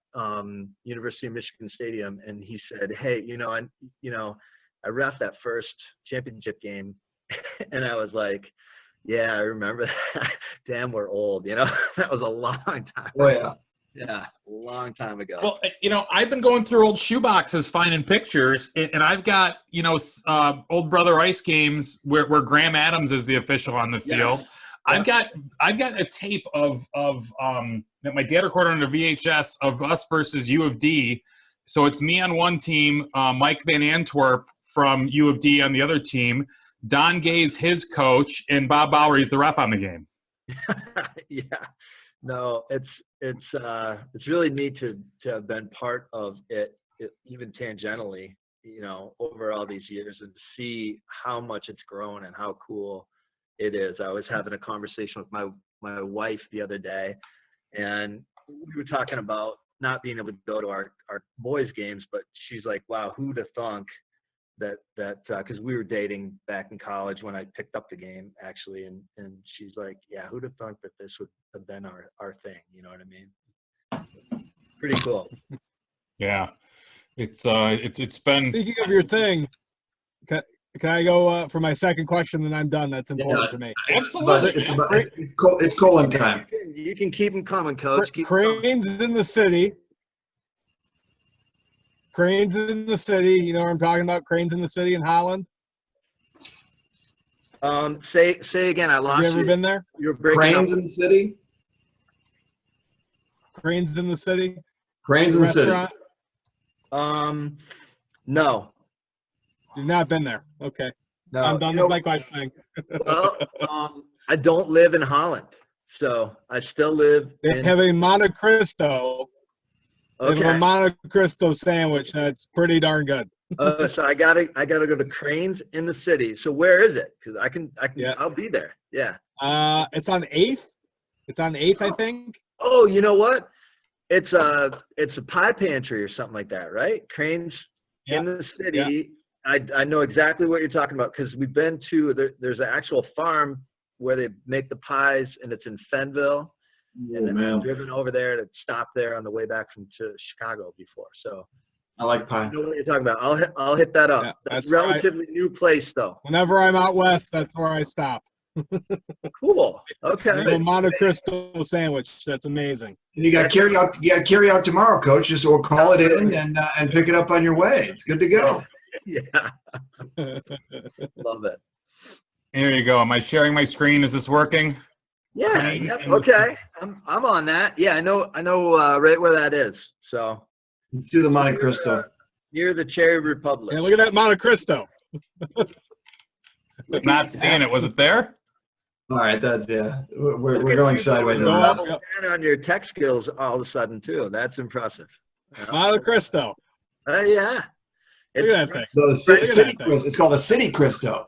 University of Michigan Stadium. And he said, hey, I reffed that first championship game. And I was like, yeah, I remember that. Damn, we're old, That was a long time. Oh, yeah. Yeah, a long time ago. Well, I've been going through old shoeboxes finding pictures, and I've got, old Brother Ice games where Graham Adams is the official on the field. Yeah. I've got a tape of that my dad recorded on a VHS of us versus U of D. So it's me on one team, Mike Van Antwerp from U of D on the other team, Don Gay's his coach, and Bob Bowery's the ref on the game. Yeah. No, it's really neat to have been part of it even tangentially, over all these years, and to see how much it's grown and how cool it is. I was having a conversation with my wife the other day, and we were talking about not being able to go to our boys' games, but she's like, wow, who'd have thunk that because we were dating back in college when I picked up the game, actually, and she's like, yeah, who'd have thunk that this would have been our thing, you know what I mean? Pretty cool. Yeah, it's been. Speaking of your thing, can I go for my second question? Then I'm done. That's important to me. Absolutely. It's colon time. You can keep them coming, Coach. Keep 'em coming. Cranes in the city. Cranes in the city. You know what I'm talking about? Cranes in the city in Holland. Say again. I lost you. Have you ever been there? You're breaking Cranes up. in the city? Cranes in the city. Cranes in the city. Restaurant? No. You've not been there. Okay. No. I'm done with my questioning. Well, I don't live in Holland, so I still live They in. have a Monte Cristo. They have a Okay. Monte Cristo sandwich that's pretty darn good. So I gotta go to Cranes in the city. So where is it? Because I can. Yeah. I'll be there. Yeah. It's on 8th. It's on 8th, I think. Oh, you know what? It's a pie pantry or something like that, right? Cranes in the city. Yeah. I know exactly what you're talking about because we've been to. There's an actual farm where they make the pies, and it's in Fenville. And then I've driven over there to stop there on the way back to Chicago before. So I like pie. I know what you're talking about. I'll hit that up. Yeah, that's that's right. relatively new place though. Whenever I'm out west, that's where I stop. Cool. They Okay. have a Monte Cristo sandwich. That's amazing. And you got carry out. You got carry out tomorrow, Coach. Just we'll call it in and pick it up on your way. It's good to go. Yeah. Love it. Here you go. Am I sharing my screen? Is this working? Yeah. Cranes Yep, in the okay. I'm on that. Yeah, I know right where that is. So Let's do the Monte Cristo. near the Cherry Republic. Yeah, look at that Monte Cristo. Not seeing it. Was it there? All right, that's we're going sideways. Go on up. that. On your tech skills all of a sudden too. That's impressive. Monte Cristo. Yeah. Look at that thing. The Look at city that thing. Cristo. It's called a city Cristo.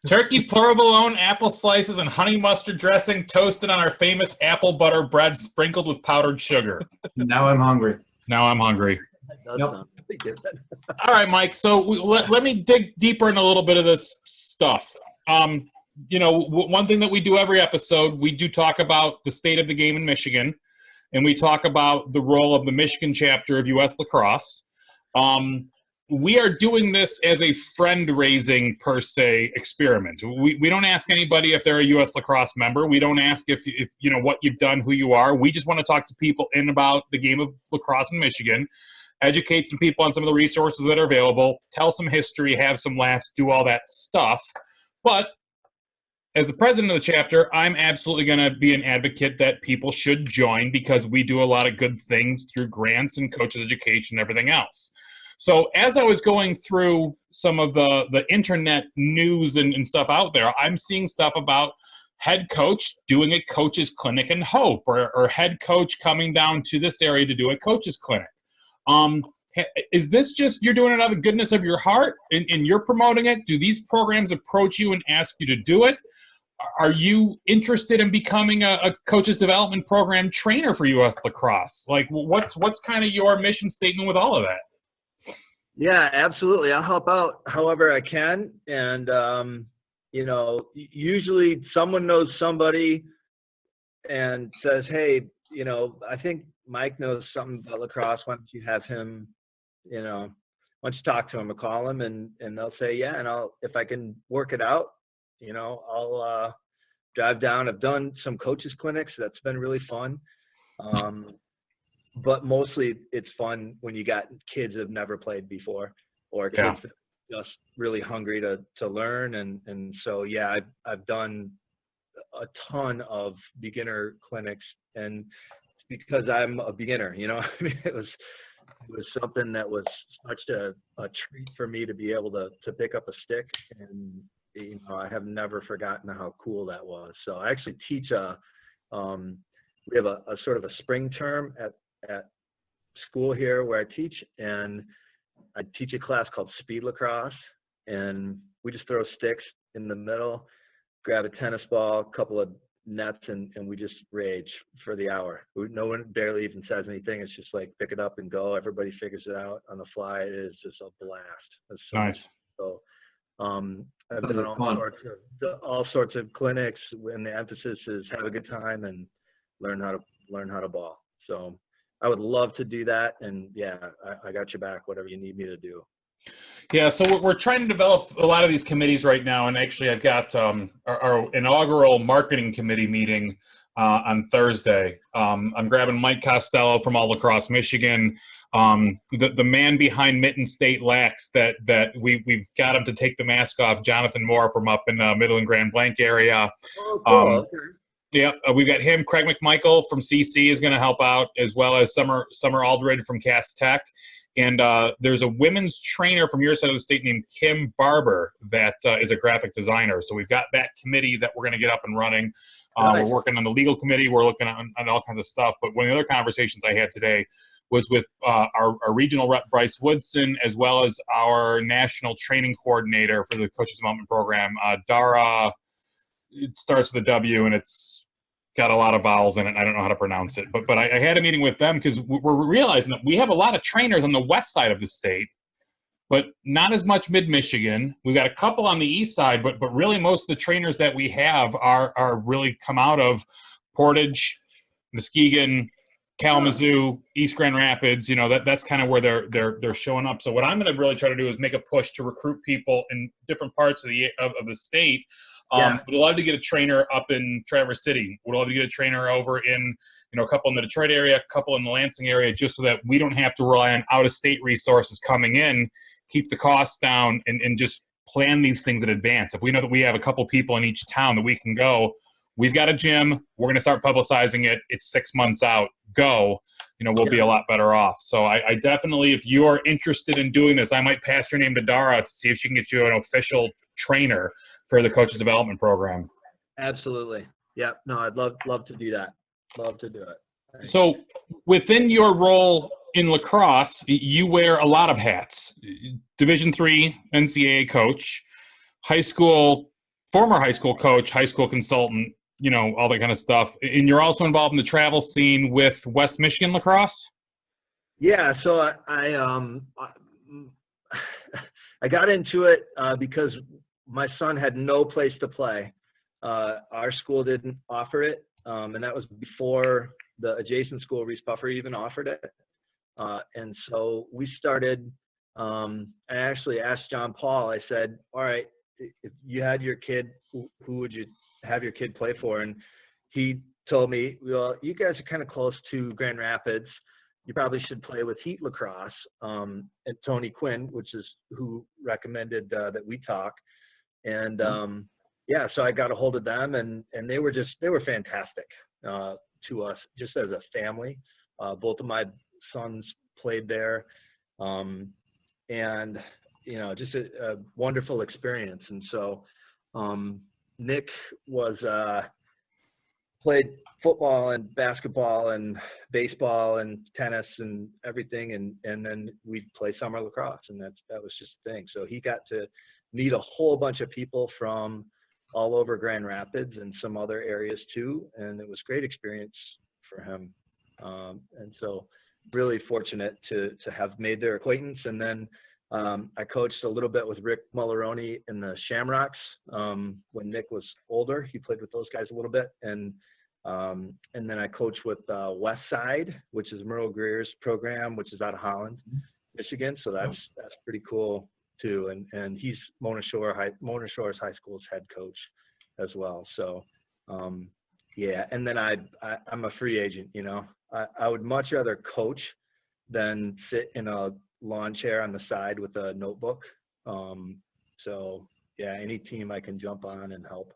Turkey provolone, apple slices, and honey mustard dressing toasted on our famous apple butter bread sprinkled with powdered sugar. Now I'm hungry. Now I'm hungry. That does Yep. sound pretty good. All right, Mike. So let me dig deeper in a little bit of this stuff. One thing that we do every episode, we do talk about the state of the game in Michigan, and we talk about the role of the Michigan chapter of U.S. Lacrosse. We are doing this as a friend-raising, per se, experiment. We don't ask anybody if they're a U.S. Lacrosse member. We don't ask if you know what you've done, who you are. We just want to talk to people about the game of lacrosse in Michigan, educate some people on some of the resources that are available, tell some history, have some laughs, do all that stuff. But as the president of the chapter, I'm absolutely going to be an advocate that people should join because we do a lot of good things through grants and coaches education and everything else. So as I was going through some of the internet news and stuff out there, I'm seeing stuff about head coach doing a coach's clinic in Hope, or head coach coming down to this area to do a coach's clinic. Is this just you're doing it out of the goodness of your heart and you're promoting it? Do these programs approach you and ask you to do it? Are you interested in becoming a coaches development program trainer for U.S. Lacrosse? Like, what's kind of your mission statement with all of that? Yeah, absolutely. I'll help out however I can. And, you know, usually someone knows somebody and says, hey, you know, I think Mike knows something about lacrosse. Why don't you have him, you know, why don't you talk to him or call him, and they'll say, yeah. And if I can work it out, you know, I'll drive down. I've done some coaches clinics. That's been really fun. But mostly it's fun when you got kids that have never played before, or kids that are just really hungry to learn. And so, yeah, I've done a ton of beginner clinics, and it's because I'm a beginner, you know. I mean, it was something that was such a treat for me to be able to pick up a stick, and you know, I have never forgotten how cool that was. So I actually teach we have a sort of a spring term at school here where I teach, and I teach a class called speed lacrosse, and we just throw sticks in the middle, grab a tennis ball, a couple of nets, and we just rage for the hour. No one barely even says anything. It's just like pick it up and go. Everybody figures it out on the fly. It is just a blast. It's so Nice. So I've done all sorts of clinics, and the emphasis is have a good time and learn how to ball. So I would love to do that, and yeah, I got your back. Whatever you need me to do. Yeah, so we're trying to develop a lot of these committees right now, and actually I've got our inaugural marketing committee meeting on Thursday. I'm grabbing Mike Costello from All Lacrosse, Michigan, the man behind Mitten State Lax that we've got him to take the mask off, Jonathan Moore from up in Midland Grand Blanc area. Oh, cool. Okay. Yeah, we've got him. Craig McMichael from CC is going to help out, as well as Summer Aldred from Cass Tech. And there's a women's trainer from your side of the state named Kim Barber that is a graphic designer. So we've got that committee that we're going to get up and running. Nice. We're working on the legal committee. We're looking at all kinds of stuff. But one of the other conversations I had today was with our regional rep, Bryce Woodson, as well as our national training coordinator for the Coaches Development Program, Dara. It starts with a W, and it's got a lot of vowels in it, and I don't know how to pronounce it. But I had a meeting with them because we're realizing that we have a lot of trainers on the west side of the state, but not as much mid-Michigan. We've got a couple on the east side, but really most of the trainers that we have are really come out of Portage, Muskegon, Kalamazoo, East Grand Rapids. You know, that's kind of where they're showing up. So what I'm going to really try to do is make a push to recruit people in different parts of the state. Would love to get a trainer up in Traverse City. Would love to get a trainer over in, you know, a couple in the Detroit area, a couple in the Lansing area, just so that we don't have to rely on out-of-state resources coming in, keep the costs down, and just plan these things in advance. If we know that we have a couple people in each town that we can go, we've got a gym, we're going to start publicizing it, it's 6 months out, go, you know, we'll be a lot better off. So I definitely, if you are interested in doing this, I might pass your name to Dara to see if she can get you an official trainer for the Coaches Development Program. Absolutely. Yeah. No, I'd love to do that. Love to do it. Thanks. So within your role in lacrosse, you wear a lot of hats. Division III NCAA coach, former high school coach, high school consultant, you know, all that kind of stuff. And you're also involved in the travel scene with West Michigan Lacrosse? Yeah. So I got into it because my son had no place to play. Our school didn't offer it, and that was before the adjacent school, Reese Buffer, even offered it. And so we started, I actually asked John Paul, I said, all right, if you had your kid, who would you have your kid play for? And he told me, well, you guys are kind of close to Grand Rapids. You probably should play with Heat Lacrosse, and Tony Quinn, which is who recommended that we talk. And yeah, so I got a hold of them, and they were fantastic to us just as a family. Both of my sons played there, and you know, just a wonderful experience. And so Nick was played football and basketball and baseball and tennis and everything, and then we'd play summer lacrosse, and that was just a thing. So he got to meet a whole bunch of people from all over Grand Rapids and some other areas too, and it was a great experience for him. And so really fortunate to have made their acquaintance. And then I coached a little bit with Rick Mulleroni in the Shamrocks when Nick was older. He played with those guys a little bit, and then I coached with West Side, which is Merle Greer's program, which is out of Holland, Michigan. So that's pretty cool too. And he's Mona Shores High School's head coach as well. So yeah. And then I'm a free agent. You know, I would much rather coach than sit in a lawn chair on the side with a notebook. So yeah, any team I can jump on and help.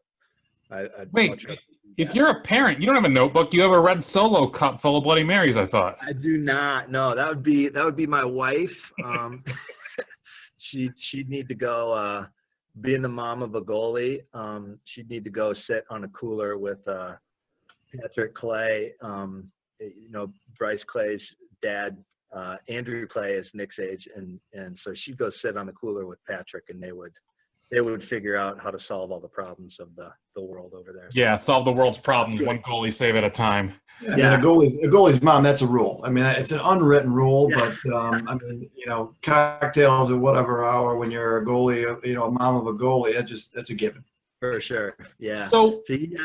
Wait, if you're a parent, you don't have a notebook. You have a red Solo cup full of Bloody Marys, I thought. I do not. No, that would be my wife. She'd need to go, being the mom of a goalie, she'd need to go sit on a cooler with Patrick Clay, you know, Bryce Clay's dad. Andrew Clay is Nick's age, and so she'd go sit on the cooler with Patrick, and they would figure out how to solve all the problems of the world over there. Yeah, solve the world's problems one goalie save at a time. Yeah, I mean, a goalie's mom, that's a rule. I mean, it's an unwritten rule, but I mean, you know, cocktails or whatever hour when you're a goalie, you know, a mom of a goalie, that's a given. For sure. Yeah. So he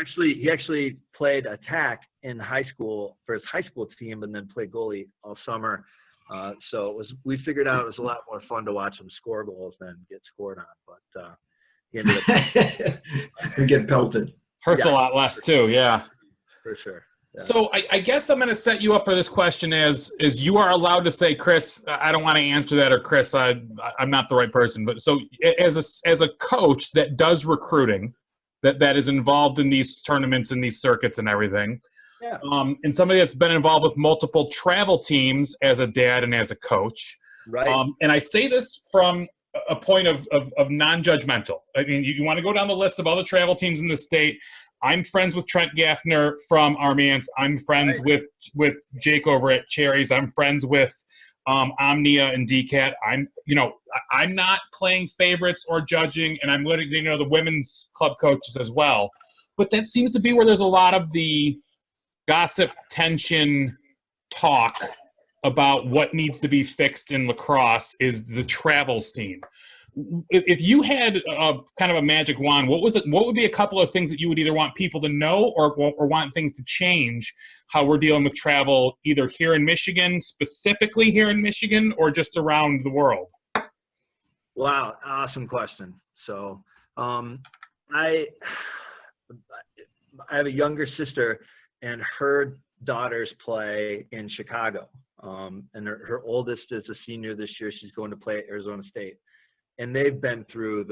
actually played attack in high school for his high school team, and then played goalie all summer. So we figured out it was a lot more fun to watch him score goals than get scored on. But he ended up and get pelted. hurts a lot less too. Yeah. For sure. Yeah. So I guess I'm going to set you up for this question as you are allowed to say, Chris, I don't want to answer that, or Chris, I'm not the right person. But so as a coach that does recruiting, that is involved in these tournaments and these circuits and everything, yeah. And somebody that's been involved with multiple travel teams as a dad and as a coach. Right. And I say this from a point of non-judgmental. I mean, you want to go down the list of all the travel teams in the state. I'm friends with Trent Gaffner from Armance. I'm friends with Jake over at Cherries. I'm friends with Omnia and DCAT. I'm not playing favorites or judging, and I'm letting you know the women's club coaches as well. But that seems to be where there's a lot of the gossip, tension, talk about what needs to be fixed in lacrosse is the travel scene. If you had a kind of a magic wand, what would be a couple of things that you would either want people to know or want things to change how we're dealing with travel, either here in Michigan, specifically here in Michigan, or just around the world? Wow. Awesome question. So I have a younger sister, and her daughters play in Chicago. And her oldest is a senior this year. She's going to play at Arizona State. And they've been through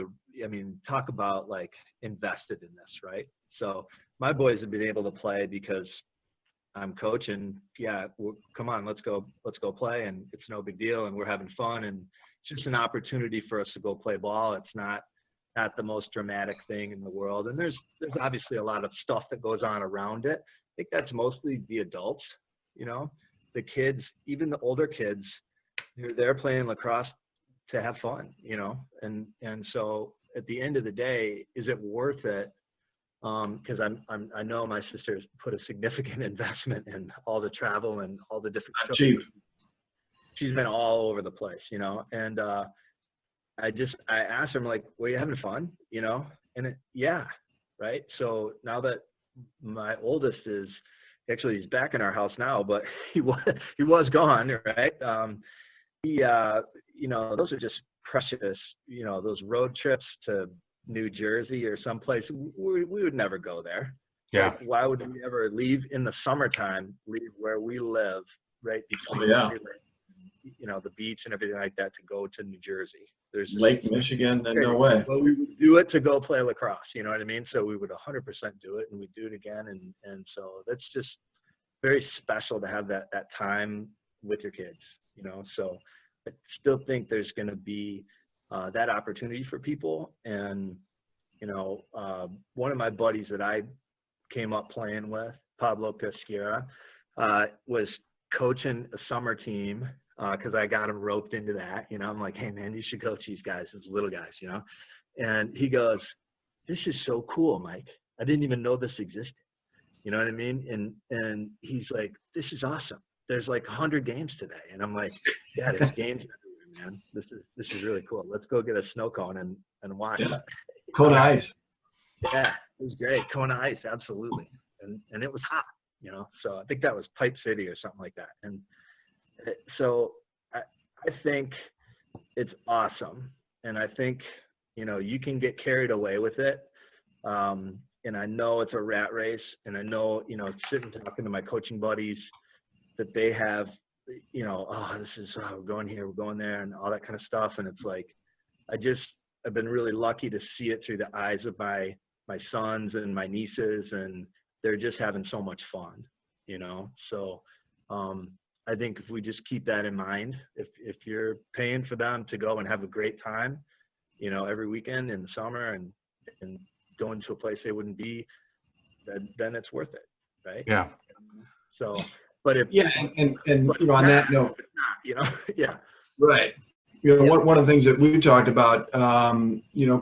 talk about like invested in this, right? So my boys have been able to play because I'm coaching. Yeah, come on, let's go play. And it's no big deal. And we're having fun. And it's just an opportunity for us to go play ball. It's not the most dramatic thing in the world. And there's obviously a lot of stuff that goes on around it. I think that's mostly the adults, you know, the kids, even the older kids, they're playing lacrosse to have fun, you know? And so at the end of the day, is it worth it? Cause I know my sister's put a significant investment in all the travel and all the different stuff. Cheap. She's been all over the place, you know? And, I asked her, I'm like, were you having fun? You know? And yeah. Right. So now that my oldest he's back in our house now, but he was gone. Right. You know, those are just precious, you know, those road trips to New Jersey or someplace, we would never go there. Yeah. Like, why would we ever leave in the summertime, leave where we live, right between you know, the beach and everything like that, to go to New Jersey? There's Lake Michigan, then no way. But we would do it to go play lacrosse, you know what I mean? So we would 100% do it, and we'd do it again. And so that's just very special to have that time with your kids, you know? So I still think there's going to be that opportunity for people. And one of my buddies that I came up playing with, Pablo Pesquera, was coaching a summer team because I got him roped into that. I'm like, hey, man, you should coach these guys, these little guys, And he goes, this is so cool, Mike. I didn't even know this existed. You know what I mean? And he's like, this is awesome. There's like 100 games today. And I'm like, yeah, there's games everywhere, man. This is really cool. Let's go get a snow cone and watch it. Kona ice. Yeah, it was great. Kona ice, absolutely. And it was hot, So I think that was Pipe City or something like that. And so I think it's awesome. And I think, you can get carried away with it. And I know it's a rat race. And I know, sitting talking to my coaching buddies that they have, we're going here, we're going there, and all that kind of stuff. And it's like, I've been really lucky to see it through the eyes of my sons and my nieces, and they're just having so much fun, So I think if we just keep that in mind, if you're paying for them to go and have a great time, every weekend in the summer and going to a place they wouldn't be, then it's worth it, right? Yeah. So, but if and on that note, yeah, right. One of the things that we've talked about,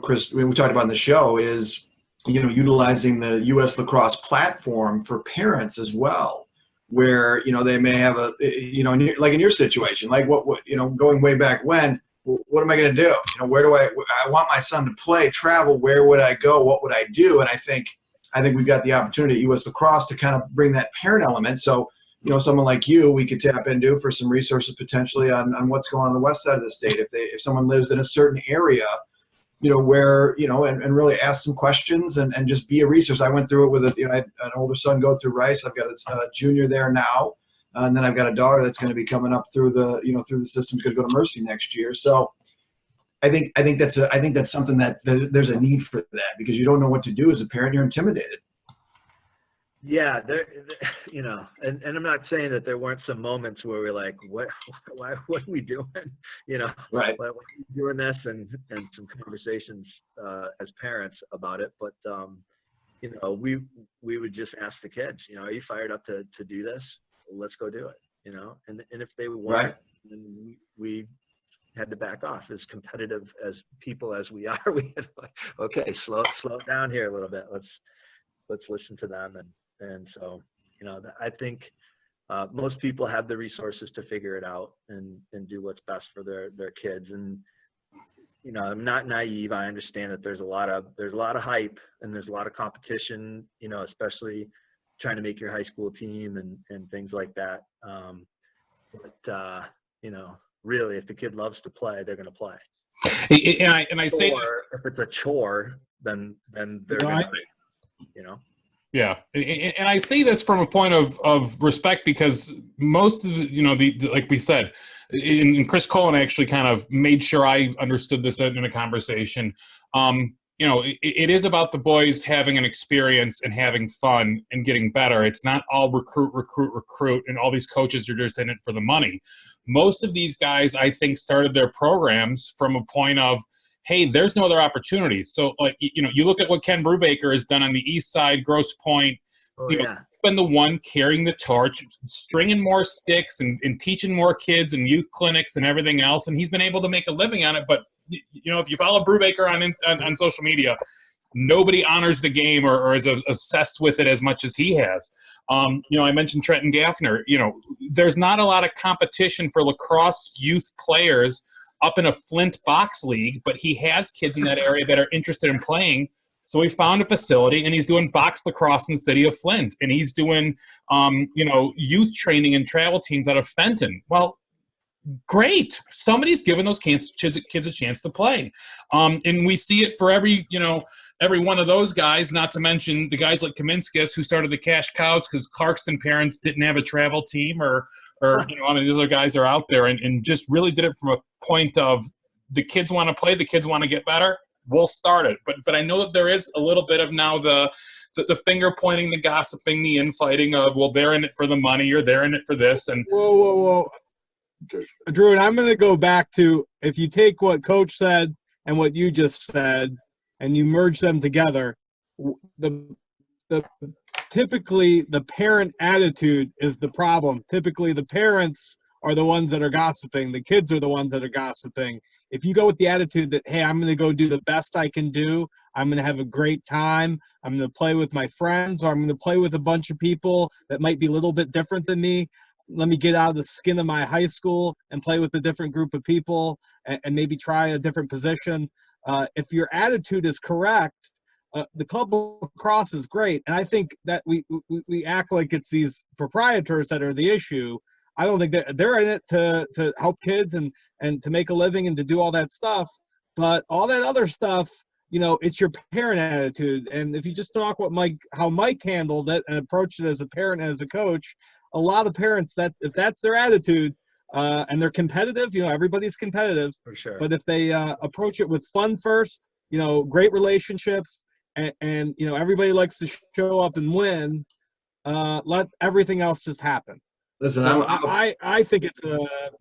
Chris, we talked about in the show is, utilizing the U.S. Lacrosse platform for parents as well, where, they may have like in your situation, like what going way back when, what am I going to do? Where do I want my son to play, travel, where would I go? What would I do? And I think we've got the opportunity at U.S. Lacrosse to kind of bring that parent element. So, someone like you, we could tap into for some resources potentially on what's going on the west side of the state. If someone lives in a certain area, where, and really ask some questions and just be a resource. I went through it with I had an older son go through Rice. I've got a junior there now. And then I've got a daughter that's going to be coming up through the system, going to go to Mercy next year. So I think that's something that there's a need for that, because you don't know what to do as a parent. You're intimidated. Yeah, and I'm not saying that there weren't some moments where we're like, what are we doing? Right. Why are we doing this? And some conversations as parents about it. But we would just ask the kids, are you fired up to do this? Well, let's go do it. And if they weren't, right, then we had to back off. As competitive as people as we are, we had like, okay, slow it down here a little bit. Let's listen to them. And so, I think most people have the resources to figure it out and do what's best for their kids. And, I'm not naive. I understand that there's a lot of hype and there's a lot of competition, especially trying to make your high school team and things like that. But really, if the kid loves to play, they're going to play. And I say, if it's a chore, then they're going to, Yeah, and I say this from a point of respect, because most of the like we said, and Chris Cullen actually kind of made sure I understood this in a conversation. It is about the boys having an experience and having fun and getting better. It's not all recruit, and all these coaches are just in it for the money. Most of these guys, I think, started their programs from a point of, hey, there's no other opportunities. So, like, you look at what Ken Brubaker has done on the east side, Grosse Pointe. Been the one carrying the torch, stringing more sticks and teaching more kids and youth clinics and everything else. And he's been able to make a living on it. But, if you follow Brubaker on social media, nobody honors the game or is obsessed with it as much as he has. I mentioned Trenton Gaffner. There's not a lot of competition for lacrosse youth players up in a Flint box league, but he has kids in that area that are interested in playing. So he found a facility, and he's doing box lacrosse in the city of Flint, and he's doing, youth training and travel teams out of Fenton. Well, great. Somebody's giving those kids a chance to play. And we see it for every one of those guys, not to mention the guys like Kaminskis who started the Cash Cows because Clarkston parents didn't have a travel team or these other guys are out there and just really did it from a point of the kids want to play, the kids want to get better, we'll start it. But I know that there is a little bit of now the finger pointing, the gossiping, the infighting of, well, they're in it for the money or they're in it for this. And whoa. Drew, and I'm going to go back to, if you take what Coach said and what you just said, and you merge them together, the typically the parent attitude is the problem. Typically the parents are the ones that are gossiping. The kids are the ones that are gossiping. If you go with the attitude that, hey, I'm going to go do the best I can do, I'm going to have a great time, I'm going to play with my friends, or I'm going to play with a bunch of people that might be a little bit different than me. Let me get out of the skin of my high school and play with a different group of people and maybe try a different position. If your attitude is correct, the club lacrosse is great. And I think that we act like it's these proprietors that are the issue. I don't think that they're in it to help kids and to make a living and to do all that stuff. But all that other stuff, you know, it's your parent attitude. And if you just talk how Mike handled it and approached it as a parent and as a coach, a lot of parents, if that's their attitude, and they're competitive, you know, everybody's competitive. For sure. But if they approach it with fun first, you know, great relationships, and you know, everybody likes to show up and win, let everything else just happen. Listen, So I think it's a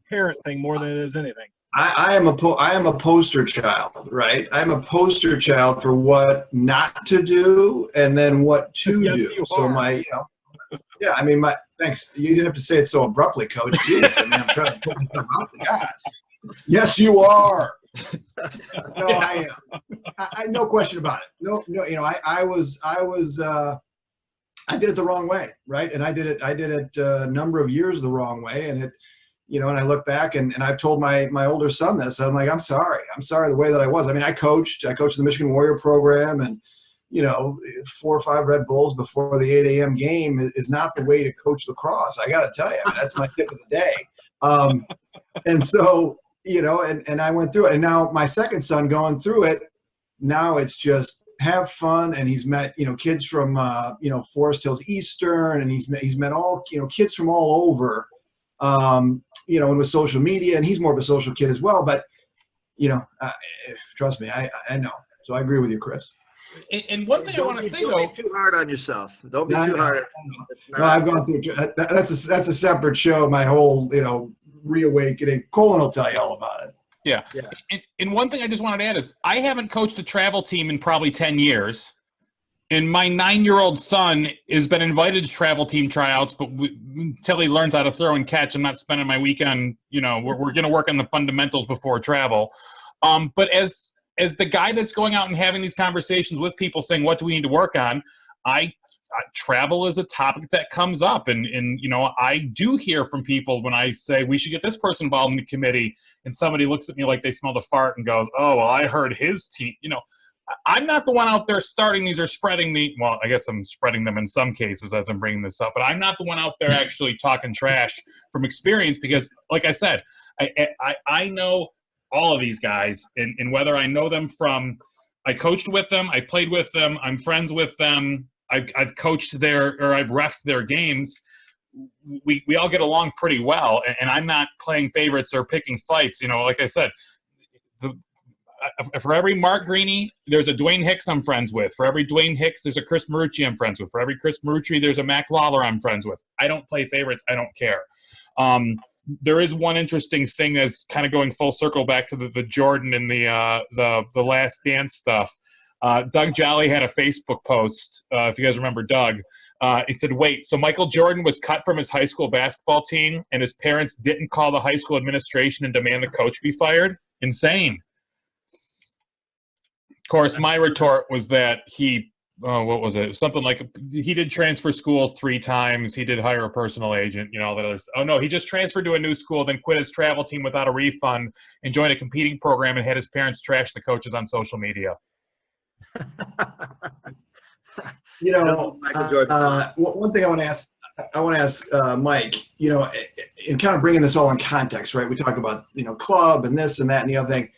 parent thing more than it is anything. I am a poster child, right? I'm a poster child for what not to do and then what to Yes, do. you So are. yeah, I mean, thanks. You didn't have to say it so abruptly, Coach. Jeez, I mean, I'm trying to put myself out there. God. Yes, you are. No, I am. No question about it. No, you know, I did it the wrong way, right? And I did it a number of years the wrong way, and you know, and I look back and I've told my older son this. I'm like, I'm sorry the way that I was. I mean, I coached the Michigan Warrior program, and you know, 4 or 5 Red Bulls before the 8 a.m. game is not the way to coach lacrosse. I got to tell you, I mean, that's my tip of the day. And so, you know, and I went through it, and now my second son going through it, now it's just have fun, and he's met, you know, kids from you know, Forest Hills Eastern, and he's met all, you know, kids from all over, you know, and with social media, and he's more of a social kid as well. But you know, trust me, I know. So I agree with you, Chris. And one thing I want to say, though, don't be too hard on yourself. Don't be too hard. No, I've gone through. That's a separate show. My whole, you know, reawakening. Colin will tell you all about it. Yeah. And one thing I just wanted to add is I haven't coached a travel team in probably 10 years. And my 9-year-old son has been invited to travel team tryouts, but until he learns how to throw and catch, I'm not spending my weekend, you know, we're going to work on the fundamentals before travel. But as the guy that's going out and having these conversations with people saying, what do we need to work on? Travel is a topic that comes up. And, you know, I do hear from people when I say we should get this person involved in the committee, and somebody looks at me like they smelled a fart and goes, oh, well, I heard his team. You know, I'm not the one out there starting these or spreading well, I guess I'm spreading them in some cases as I'm bringing this up, but I'm not the one out there actually talking trash from experience, because like I said, I know all of these guys, and whether I know them from, I coached with them, I played with them, I'm friends with them, I've coached I've reffed their games. We all get along pretty well, and I'm not playing favorites or picking fights. You know, like I said, for every Mark Greeny, there's a Dwayne Hicks I'm friends with. For every Dwayne Hicks, there's a Chris Marucci I'm friends with. For every Chris Marucci, there's a Mac Lawler I'm friends with. I don't play favorites. I don't care. There is one interesting thing that's kind of going full circle back to the Jordan and the Last Dance stuff. Doug Jolly had a Facebook post, if you guys remember Doug. He said, wait, so Michael Jordan was cut from his high school basketball team and his parents didn't call the high school administration and demand the coach be fired? Insane. Of course, my retort was that what was it? Something like he did transfer schools 3 times. He did hire a personal agent, you know, all that other stuff. Oh, no, he just transferred to a new school, then quit his travel team without a refund and joined a competing program and had his parents trash the coaches on social media. You know, one thing I want to ask Mike, you know, in kind of bringing this all in context, right? We talk about, you know, club and this and that and the other thing.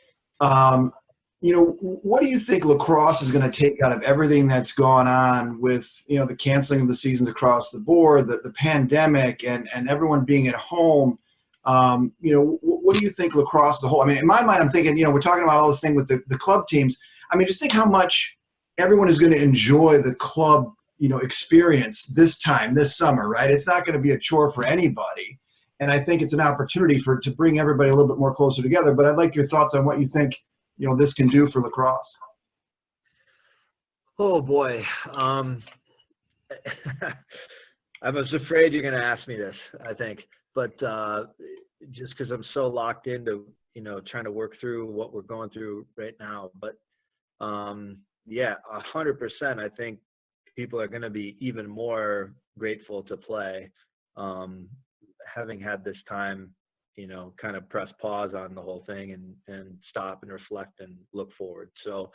You know, what do you think lacrosse is going to take out of everything that's gone on with, you know, the canceling of the seasons across the board, the pandemic, and everyone being at home? You know, what do you think lacrosse as a whole? I mean, in my mind, I'm thinking, you know, we're talking about all this thing with the club teams. I mean, just think how much everyone is going to enjoy the club, you know, experience this summer, right? It's not going to be a chore for anybody. And I think it's an opportunity to bring everybody a little bit more closer together. But I'd like your thoughts on what you think, you know, this can do for lacrosse. Oh boy. I was afraid you're going to ask me this, I think, but just because I'm so locked into, trying to work through what we're going through right now. But yeah, 100%. I think people are going to be even more grateful to play, having had this time, kind of press pause on the whole thing and stop and reflect and look forward. So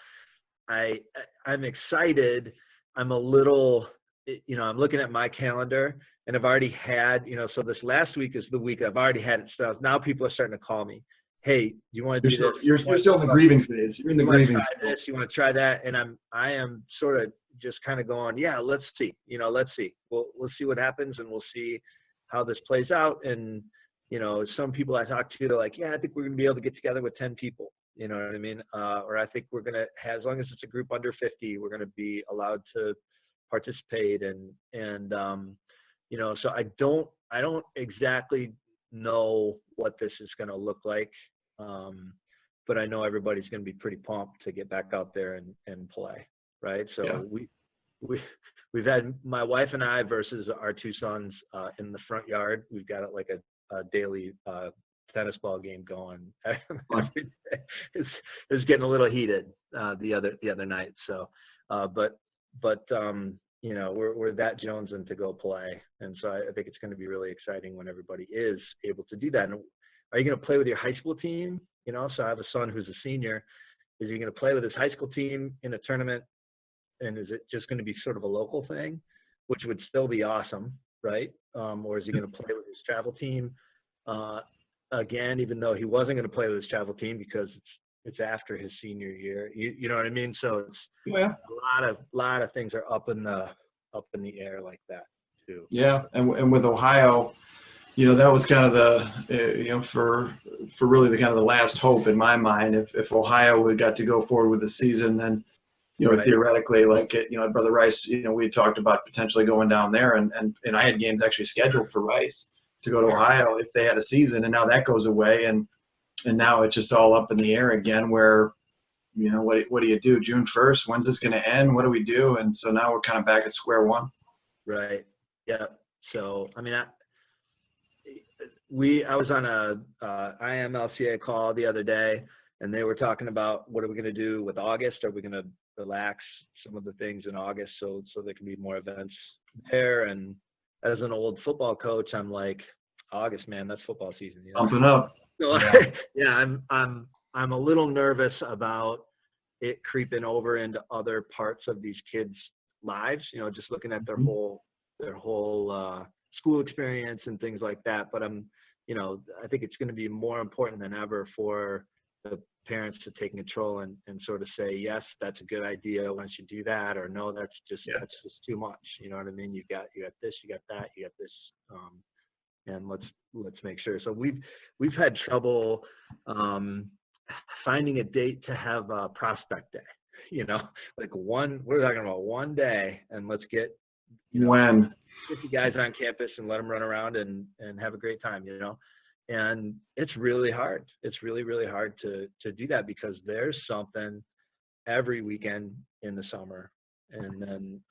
I'm excited. I'm a little, I'm looking at my calendar and I've already had, so this last week is the week I've already had it stuff. Now people are starting to call me. Hey, do you want to do this? You're still in the grieving phase. You're in the grieving phase. This, you want to try that? And I am sort of just kind of going, yeah, let's see, let's see. We'll see what happens and we'll see how this plays out. And, some people I talk to, they're like, yeah, I think we're going to be able to get together with 10 people. You know what I mean? Or I think we're going to, as long as it's a group under 50, we're going to be allowed to participate. And so I don't exactly know what this is going to look like. But I know everybody's going to be pretty pumped to get back out there and play. Right. So yeah. We've had my wife and I versus our two sons in the front yard. We've got like a daily tennis ball game going every day. It's getting a little heated the other night. So, but we're that jonesing to go play, and so I think it's going to be really exciting when everybody is able to do that. And are you going to play with your high school team? So I have a son who's a senior. Is he going to play with his high school team in a tournament? And is it just going to be sort of a local thing, which would still be awesome, right? Or is he going to play with his travel team again, even though he wasn't going to play with his travel team because it's after his senior year? You know what I mean? So it's a lot of things are up in the air like that too. Yeah, and with Ohio, that was kind of the for really the kind of the last hope in my mind. If Ohio would got to go forward with the season, then Right. theoretically, like Brother Rice, we had talked about potentially going down there, and I had games actually scheduled for Rice to go to Ohio if they had a season, and now that goes away, and now it's just all up in the air again. Where what do you do? June 1st, when's this going to end? What do we do? And so now we're kind of back at square one. Right. Yeah. So I mean, I was on a IMLCA call the other day, and they were talking about what are we going to do with August? Are we going to relax some of the things in August so there can be more events there? And as an old football coach, I'm like, August, man, that's football season. Pumping up. So yeah, I'm a little nervous about it creeping over into other parts of these kids' lives. Just looking at their whole school experience and things like that. But I think it's going to be more important than ever for the parents to take control and sort of say, yes, that's a good idea. Why don't you do that? Or no, that's just too much. You know what I mean? You got this, you got that, you got this. And let's make sure. So we've had trouble finding a date to have a prospect day. We're talking about one day, and let's get 50 guys on campus and let them run around and have a great time. And it's really hard. It's really, really hard to do that because there's something every weekend in the summer. And then,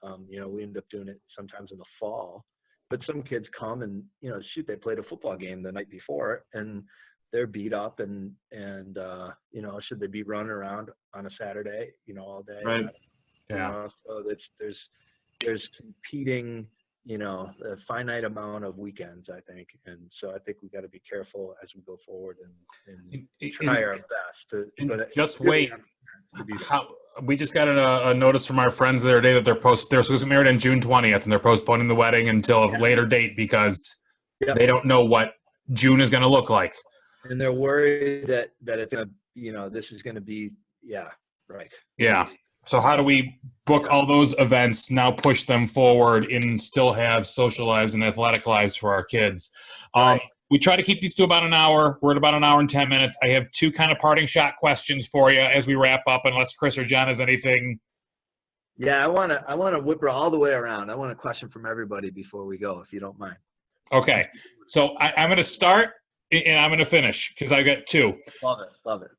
we end up doing it sometimes in the fall. But some kids come and, they played a football game the night before and they're beat up and should they be running around on a Saturday, all day? Right. Yeah. So there's competing, a finite amount of weekends, I think. And so I think we got to be careful as we go forward and try our best to just wait. We just got a notice from our friends the other day that they're supposed to get married on June 20th, and they're postponing the wedding until a later date because they don't know what June is going to look like. And they're worried that it's going to, this is going to be, right. Yeah. So how do we book all those events, now push them forward and still have social lives and athletic lives for our kids? Right. We try to keep these to about an hour. We're at about an hour and 10 minutes. I have two kind of parting shot questions for you as we wrap up, unless Chris or John has anything. Yeah, I want to whip her all the way around. I want a question from everybody before we go, if you don't mind. Okay. So I'm going to start and I'm going to finish because I've got two. Love it.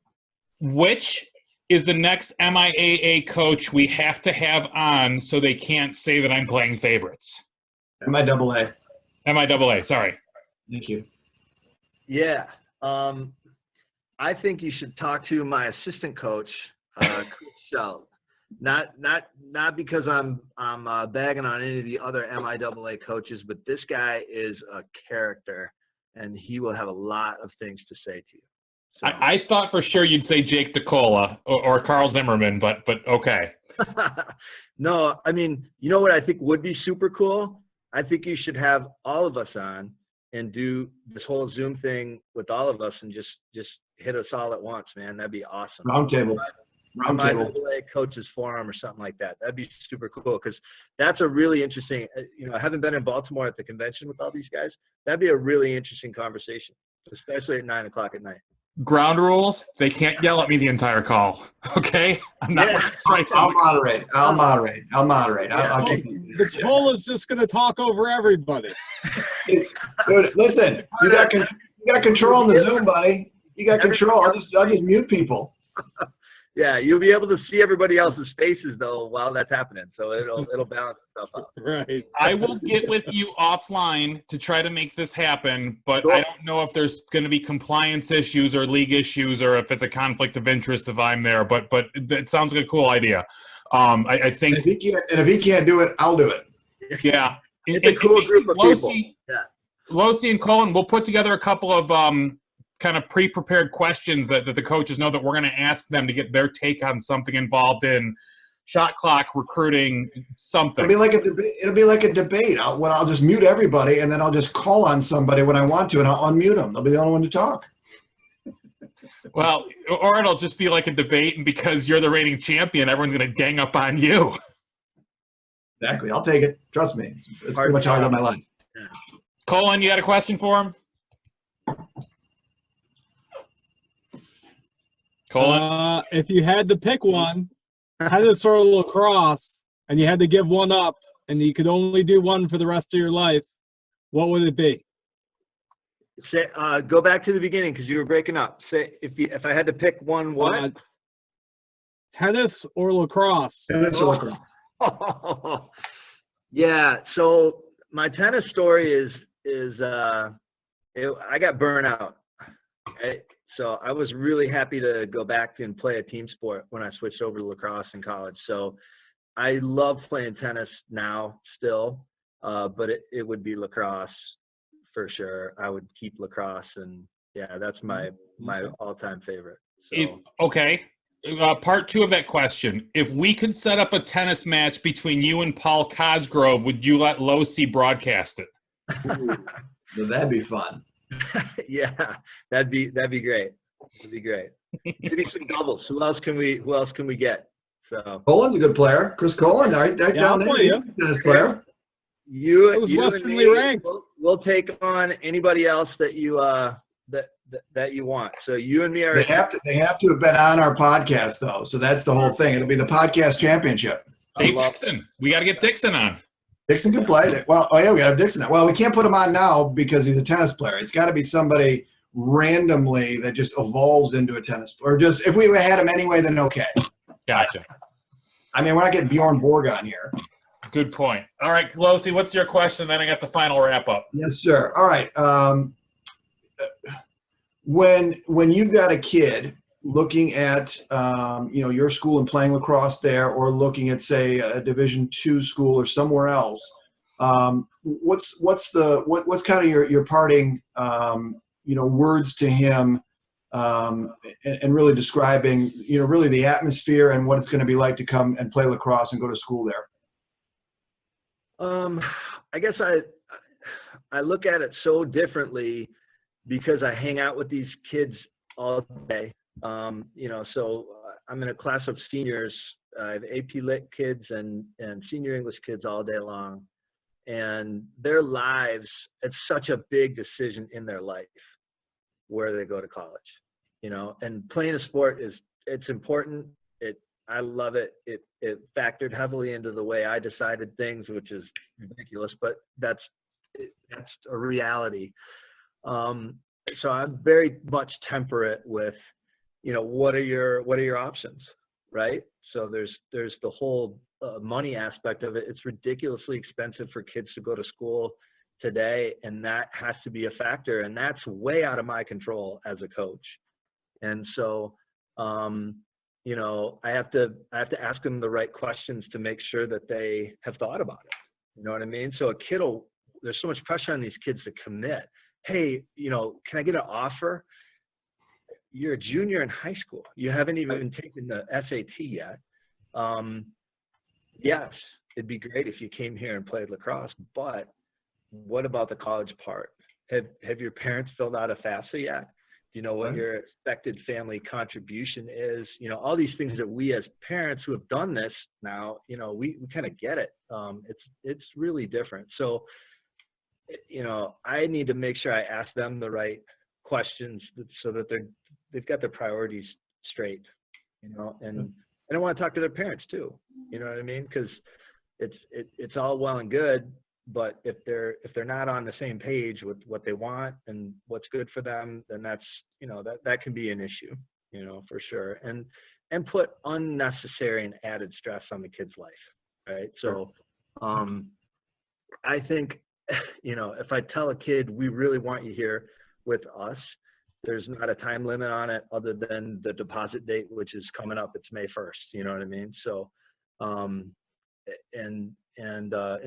Which is the next MIAA coach we have to have on so they can't say that I'm playing favorites? MIAA. MIAA, sorry. Thank you. Yeah. I think you should talk to my assistant coach, Chris Schell. Not because I'm bagging on any of the other MIAA coaches, but this guy is a character, and he will have a lot of things to say to you. So. I thought for sure you'd say Jake DeCola or Carl Zimmerman, but okay. No, I mean, you know what I think would be super cool? I think you should have all of us on and do this whole Zoom thing with all of us and just hit us all at once, man. That'd be awesome. Roundtable. MIAA Coaches Forum or something like that. That'd be super cool because that's a really interesting, I haven't been in Baltimore at the convention with all these guys. That'd be a really interesting conversation, especially at 9 o'clock at night. Ground rules, they can't yell at me the entire call, okay? I'm not wearing stripes. I'll moderate. I'll kick The Cola's just going to talk over everybody. Dude, listen, you got control on the Zoom, buddy. You got control. I'll just mute people. Yeah, you'll be able to see everybody else's faces though while that's happening, so it'll balance itself out. Right. I will get with you offline to try to make this happen, but Sure. I don't know if there's going to be compliance issues or league issues or if it's a conflict of interest if I'm there. But it sounds like a cool idea. I think. And if he can't do it, I'll do it. Yeah, It's a cool group of people. Yeah. Losi and Colin, we'll put together a couple of kind of pre-prepared questions that the coaches know that we're going to ask them to get their take on something involved in shot clock, recruiting, something. It'll be like a debate. I'll just mute everybody, and then I'll just call on somebody when I want to, and I'll unmute them. They'll be the only one to talk. Well, or it'll just be like a debate, and because you're the reigning champion, everyone's going to gang up on you. Exactly. I'll take it. Trust me. It's pretty much how I live my life. Yeah. Colin, you got a question for him? Colin? If you had to pick one, tennis or lacrosse, and you had to give one up, and you could only do one for the rest of your life, what would it be? Say, go back to the beginning because you were breaking up. Say if I had to pick one, what? Tennis or lacrosse? Tennis or lacrosse. Yeah. So my tennis story is I got burnt out. Right? So I was really happy to go back and play a team sport when I switched over to lacrosse in college. So I love playing tennis now still, but it would be lacrosse for sure. I would keep lacrosse, and yeah, that's my all-time favorite. So. Okay. Part two of that question. If we could set up a tennis match between you and Paul Cosgrove, would you let Losi broadcast it? Well, that'd be fun. Yeah, that'd be great. That'd be great. Maybe some doubles. Who else can we get? So Colin's a good player. Chris Colin, right down there. He's a tennis player. You was and Westernly me, ranked. We'll take on anybody else that you that you want. So you and me are. They have to have been on our podcast though. So that's the whole thing. It'll be the podcast championship. Dave Dixon. We got to get Dixon on. Dixon can play. Well, oh yeah, we got to have Dixon. Well, we can't put him on now because he's a tennis player. It's got to be somebody randomly that just evolves into a tennis player. Or just if we had him anyway, then okay. Gotcha. I mean, we're not getting Bjorn Borg on here. Good point. All right, Losi, what's your question? Then I got the final wrap up. Yes, sir. All right. When you've got a kid looking at your school and playing lacrosse there, or looking at say a Division II school or somewhere else, what's kind of your parting words to him, and really describing really the atmosphere and what it's going to be like to come and play lacrosse and go to school there? I guess I look at it so differently because I hang out with these kids all day. So I'm in a class of seniors. I have AP Lit kids and senior English kids all day long, and their lives, it's such a big decision in their life where they go to college, and playing a sport it's important. I love it. It factored heavily into the way I decided things, which is ridiculous, but that's a reality. So I'm very much temperate with, what are your options? right? So there's the whole money aspect of it. It's ridiculously expensive for kids to go to school today, and that has to be a factor, and that's way out of my control as a coach. And so, you know, I have to ask them the right questions to make sure that they have thought about it. You know what I mean? So a kid there's so much pressure on these kids to commit. Hey, you know, can I get an offer? You're a junior in high school. You haven't even taken the SAT yet. Yes, it'd be great if you came here and played lacrosse, but what about the college part? Have your parents filled out a FAFSA yet? Do you know what your expected family contribution is? You know, all these things that we as parents who have done this now, you know, we kind of get it. It's really different. So, you know, I need to make sure I ask them the right questions so that they've got their priorities straight, you know, and I want to talk to their parents too. You know what I mean? Because it's all well and good, but if they're not on the same page with what they want and what's good for them, then that's, you know, that can be an issue, you know, for sure, and put unnecessary and added stress on the kid's life, right? So I think, you know, if I tell a kid we really want you here with us, there's not a time limit on it other than the deposit date, which is coming up. It's May 1st. You know what I mean? So, in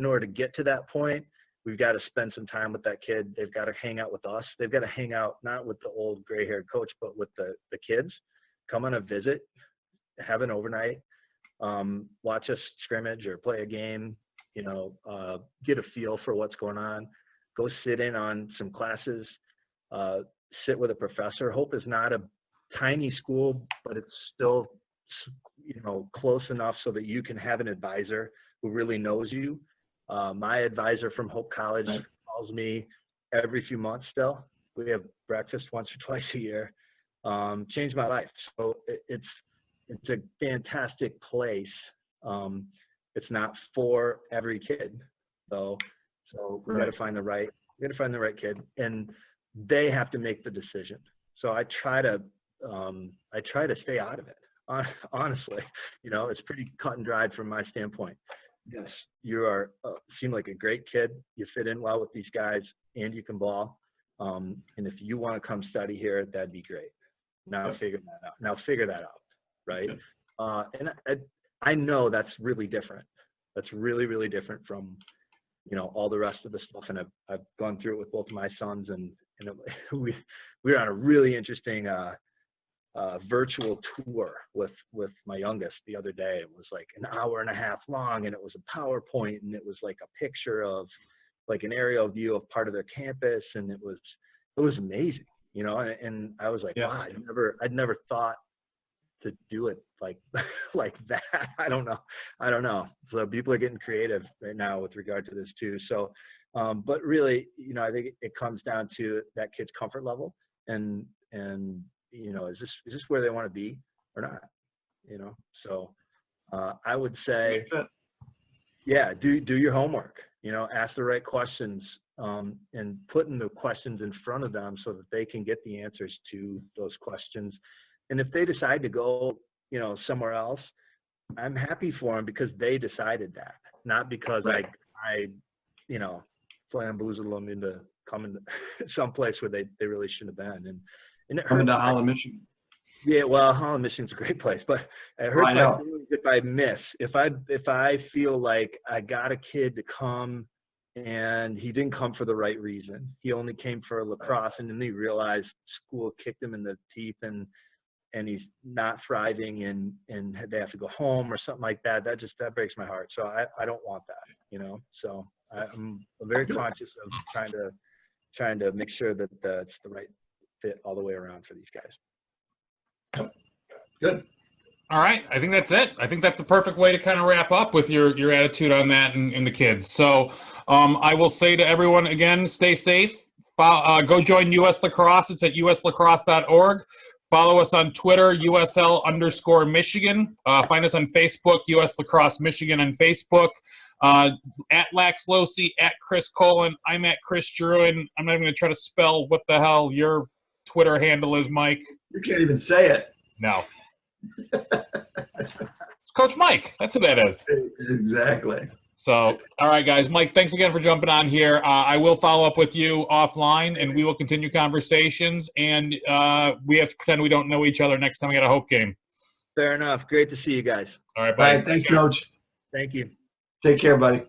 order to get to that point, we've got to spend some time with that kid. They've got to hang out with us. They've got to hang out not with the old gray-haired coach, but with the kids. Come on a visit, have an overnight, watch us scrimmage or play a game. You know, get a feel for what's going on. Go sit in on some classes. Sit with a professor. Hope is not a tiny school, but it's still, you know, close enough so that you can have an advisor who really knows you. My advisor from Hope College calls me every few months still. We have breakfast once or twice a year. Changed my life. So it's a fantastic place. It's not for every kid. So we got to find the right kid, and they have to make the decision. So I try to stay out of it. Honestly, you know, it's pretty cut and dried from my standpoint. Yes, you seem like a great kid. You fit in well with these guys, and you can ball. And if you want to come study here, that'd be great. Now figure that out, right? And I know that's really different. That's really, really different from, you know, all the rest of the stuff. And I've gone through it with both of my sons, and we were on a really interesting virtual tour with my youngest the other day. It was like an hour and a half long, and it was a PowerPoint, and it was like a picture of like an aerial view of part of their campus, and it was amazing, you know. And I was like, wow, I'd never thought to do it like that. I don't know. So people are getting creative right now with regard to this too. So, but really, you know, I think it comes down to that kid's comfort level, and you know, is this where they want to be or not? You know, so I would say, yeah, do your homework. You know, ask the right questions, and putting the questions in front of them so that they can get the answers to those questions. And if they decide to go, you know, somewhere else, I'm happy for them because they decided that, not because I, you know, flamboozled them into coming to someplace where they really shouldn't have been. And it Coming hurts to Holland, Michigan. Yeah, well, Holland, Michigan's a great place, but it hurts my feelings if I miss. If I feel like I got a kid to come and he didn't come for the right reason. He only came for lacrosse, and then he realized school kicked him in the teeth, and he's not thriving, and they have to go home or something like that. That breaks my heart. So I don't want that, you know. So I'm very conscious of trying to make sure that it's the right fit all the way around for these guys. Good. All right. I think that's it. I think that's the perfect way to kind of wrap up with your attitude on that and the kids. So I will say to everyone again, stay safe. Go join US Lacrosse. It's at uslacrosse.org. Follow us on Twitter, USL_Michigan. Find us on Facebook, US Lacrosse Michigan on Facebook. At Lax Losi, at Chris Colin. I'm at Chris Druin. I'm not even going to try to spell what the hell your Twitter handle is, Mike. You can't even say it. No. Coach Mike. That's who that is. Exactly. So, all right, guys. Mike, thanks again for jumping on here. I will follow up with you offline, and we will continue conversations. And we have to pretend we don't know each other next time we got a Hope game. Fair enough. Great to see you guys. All right, All buddy. right. Thanks, Coach. Thank you. Take care, buddy.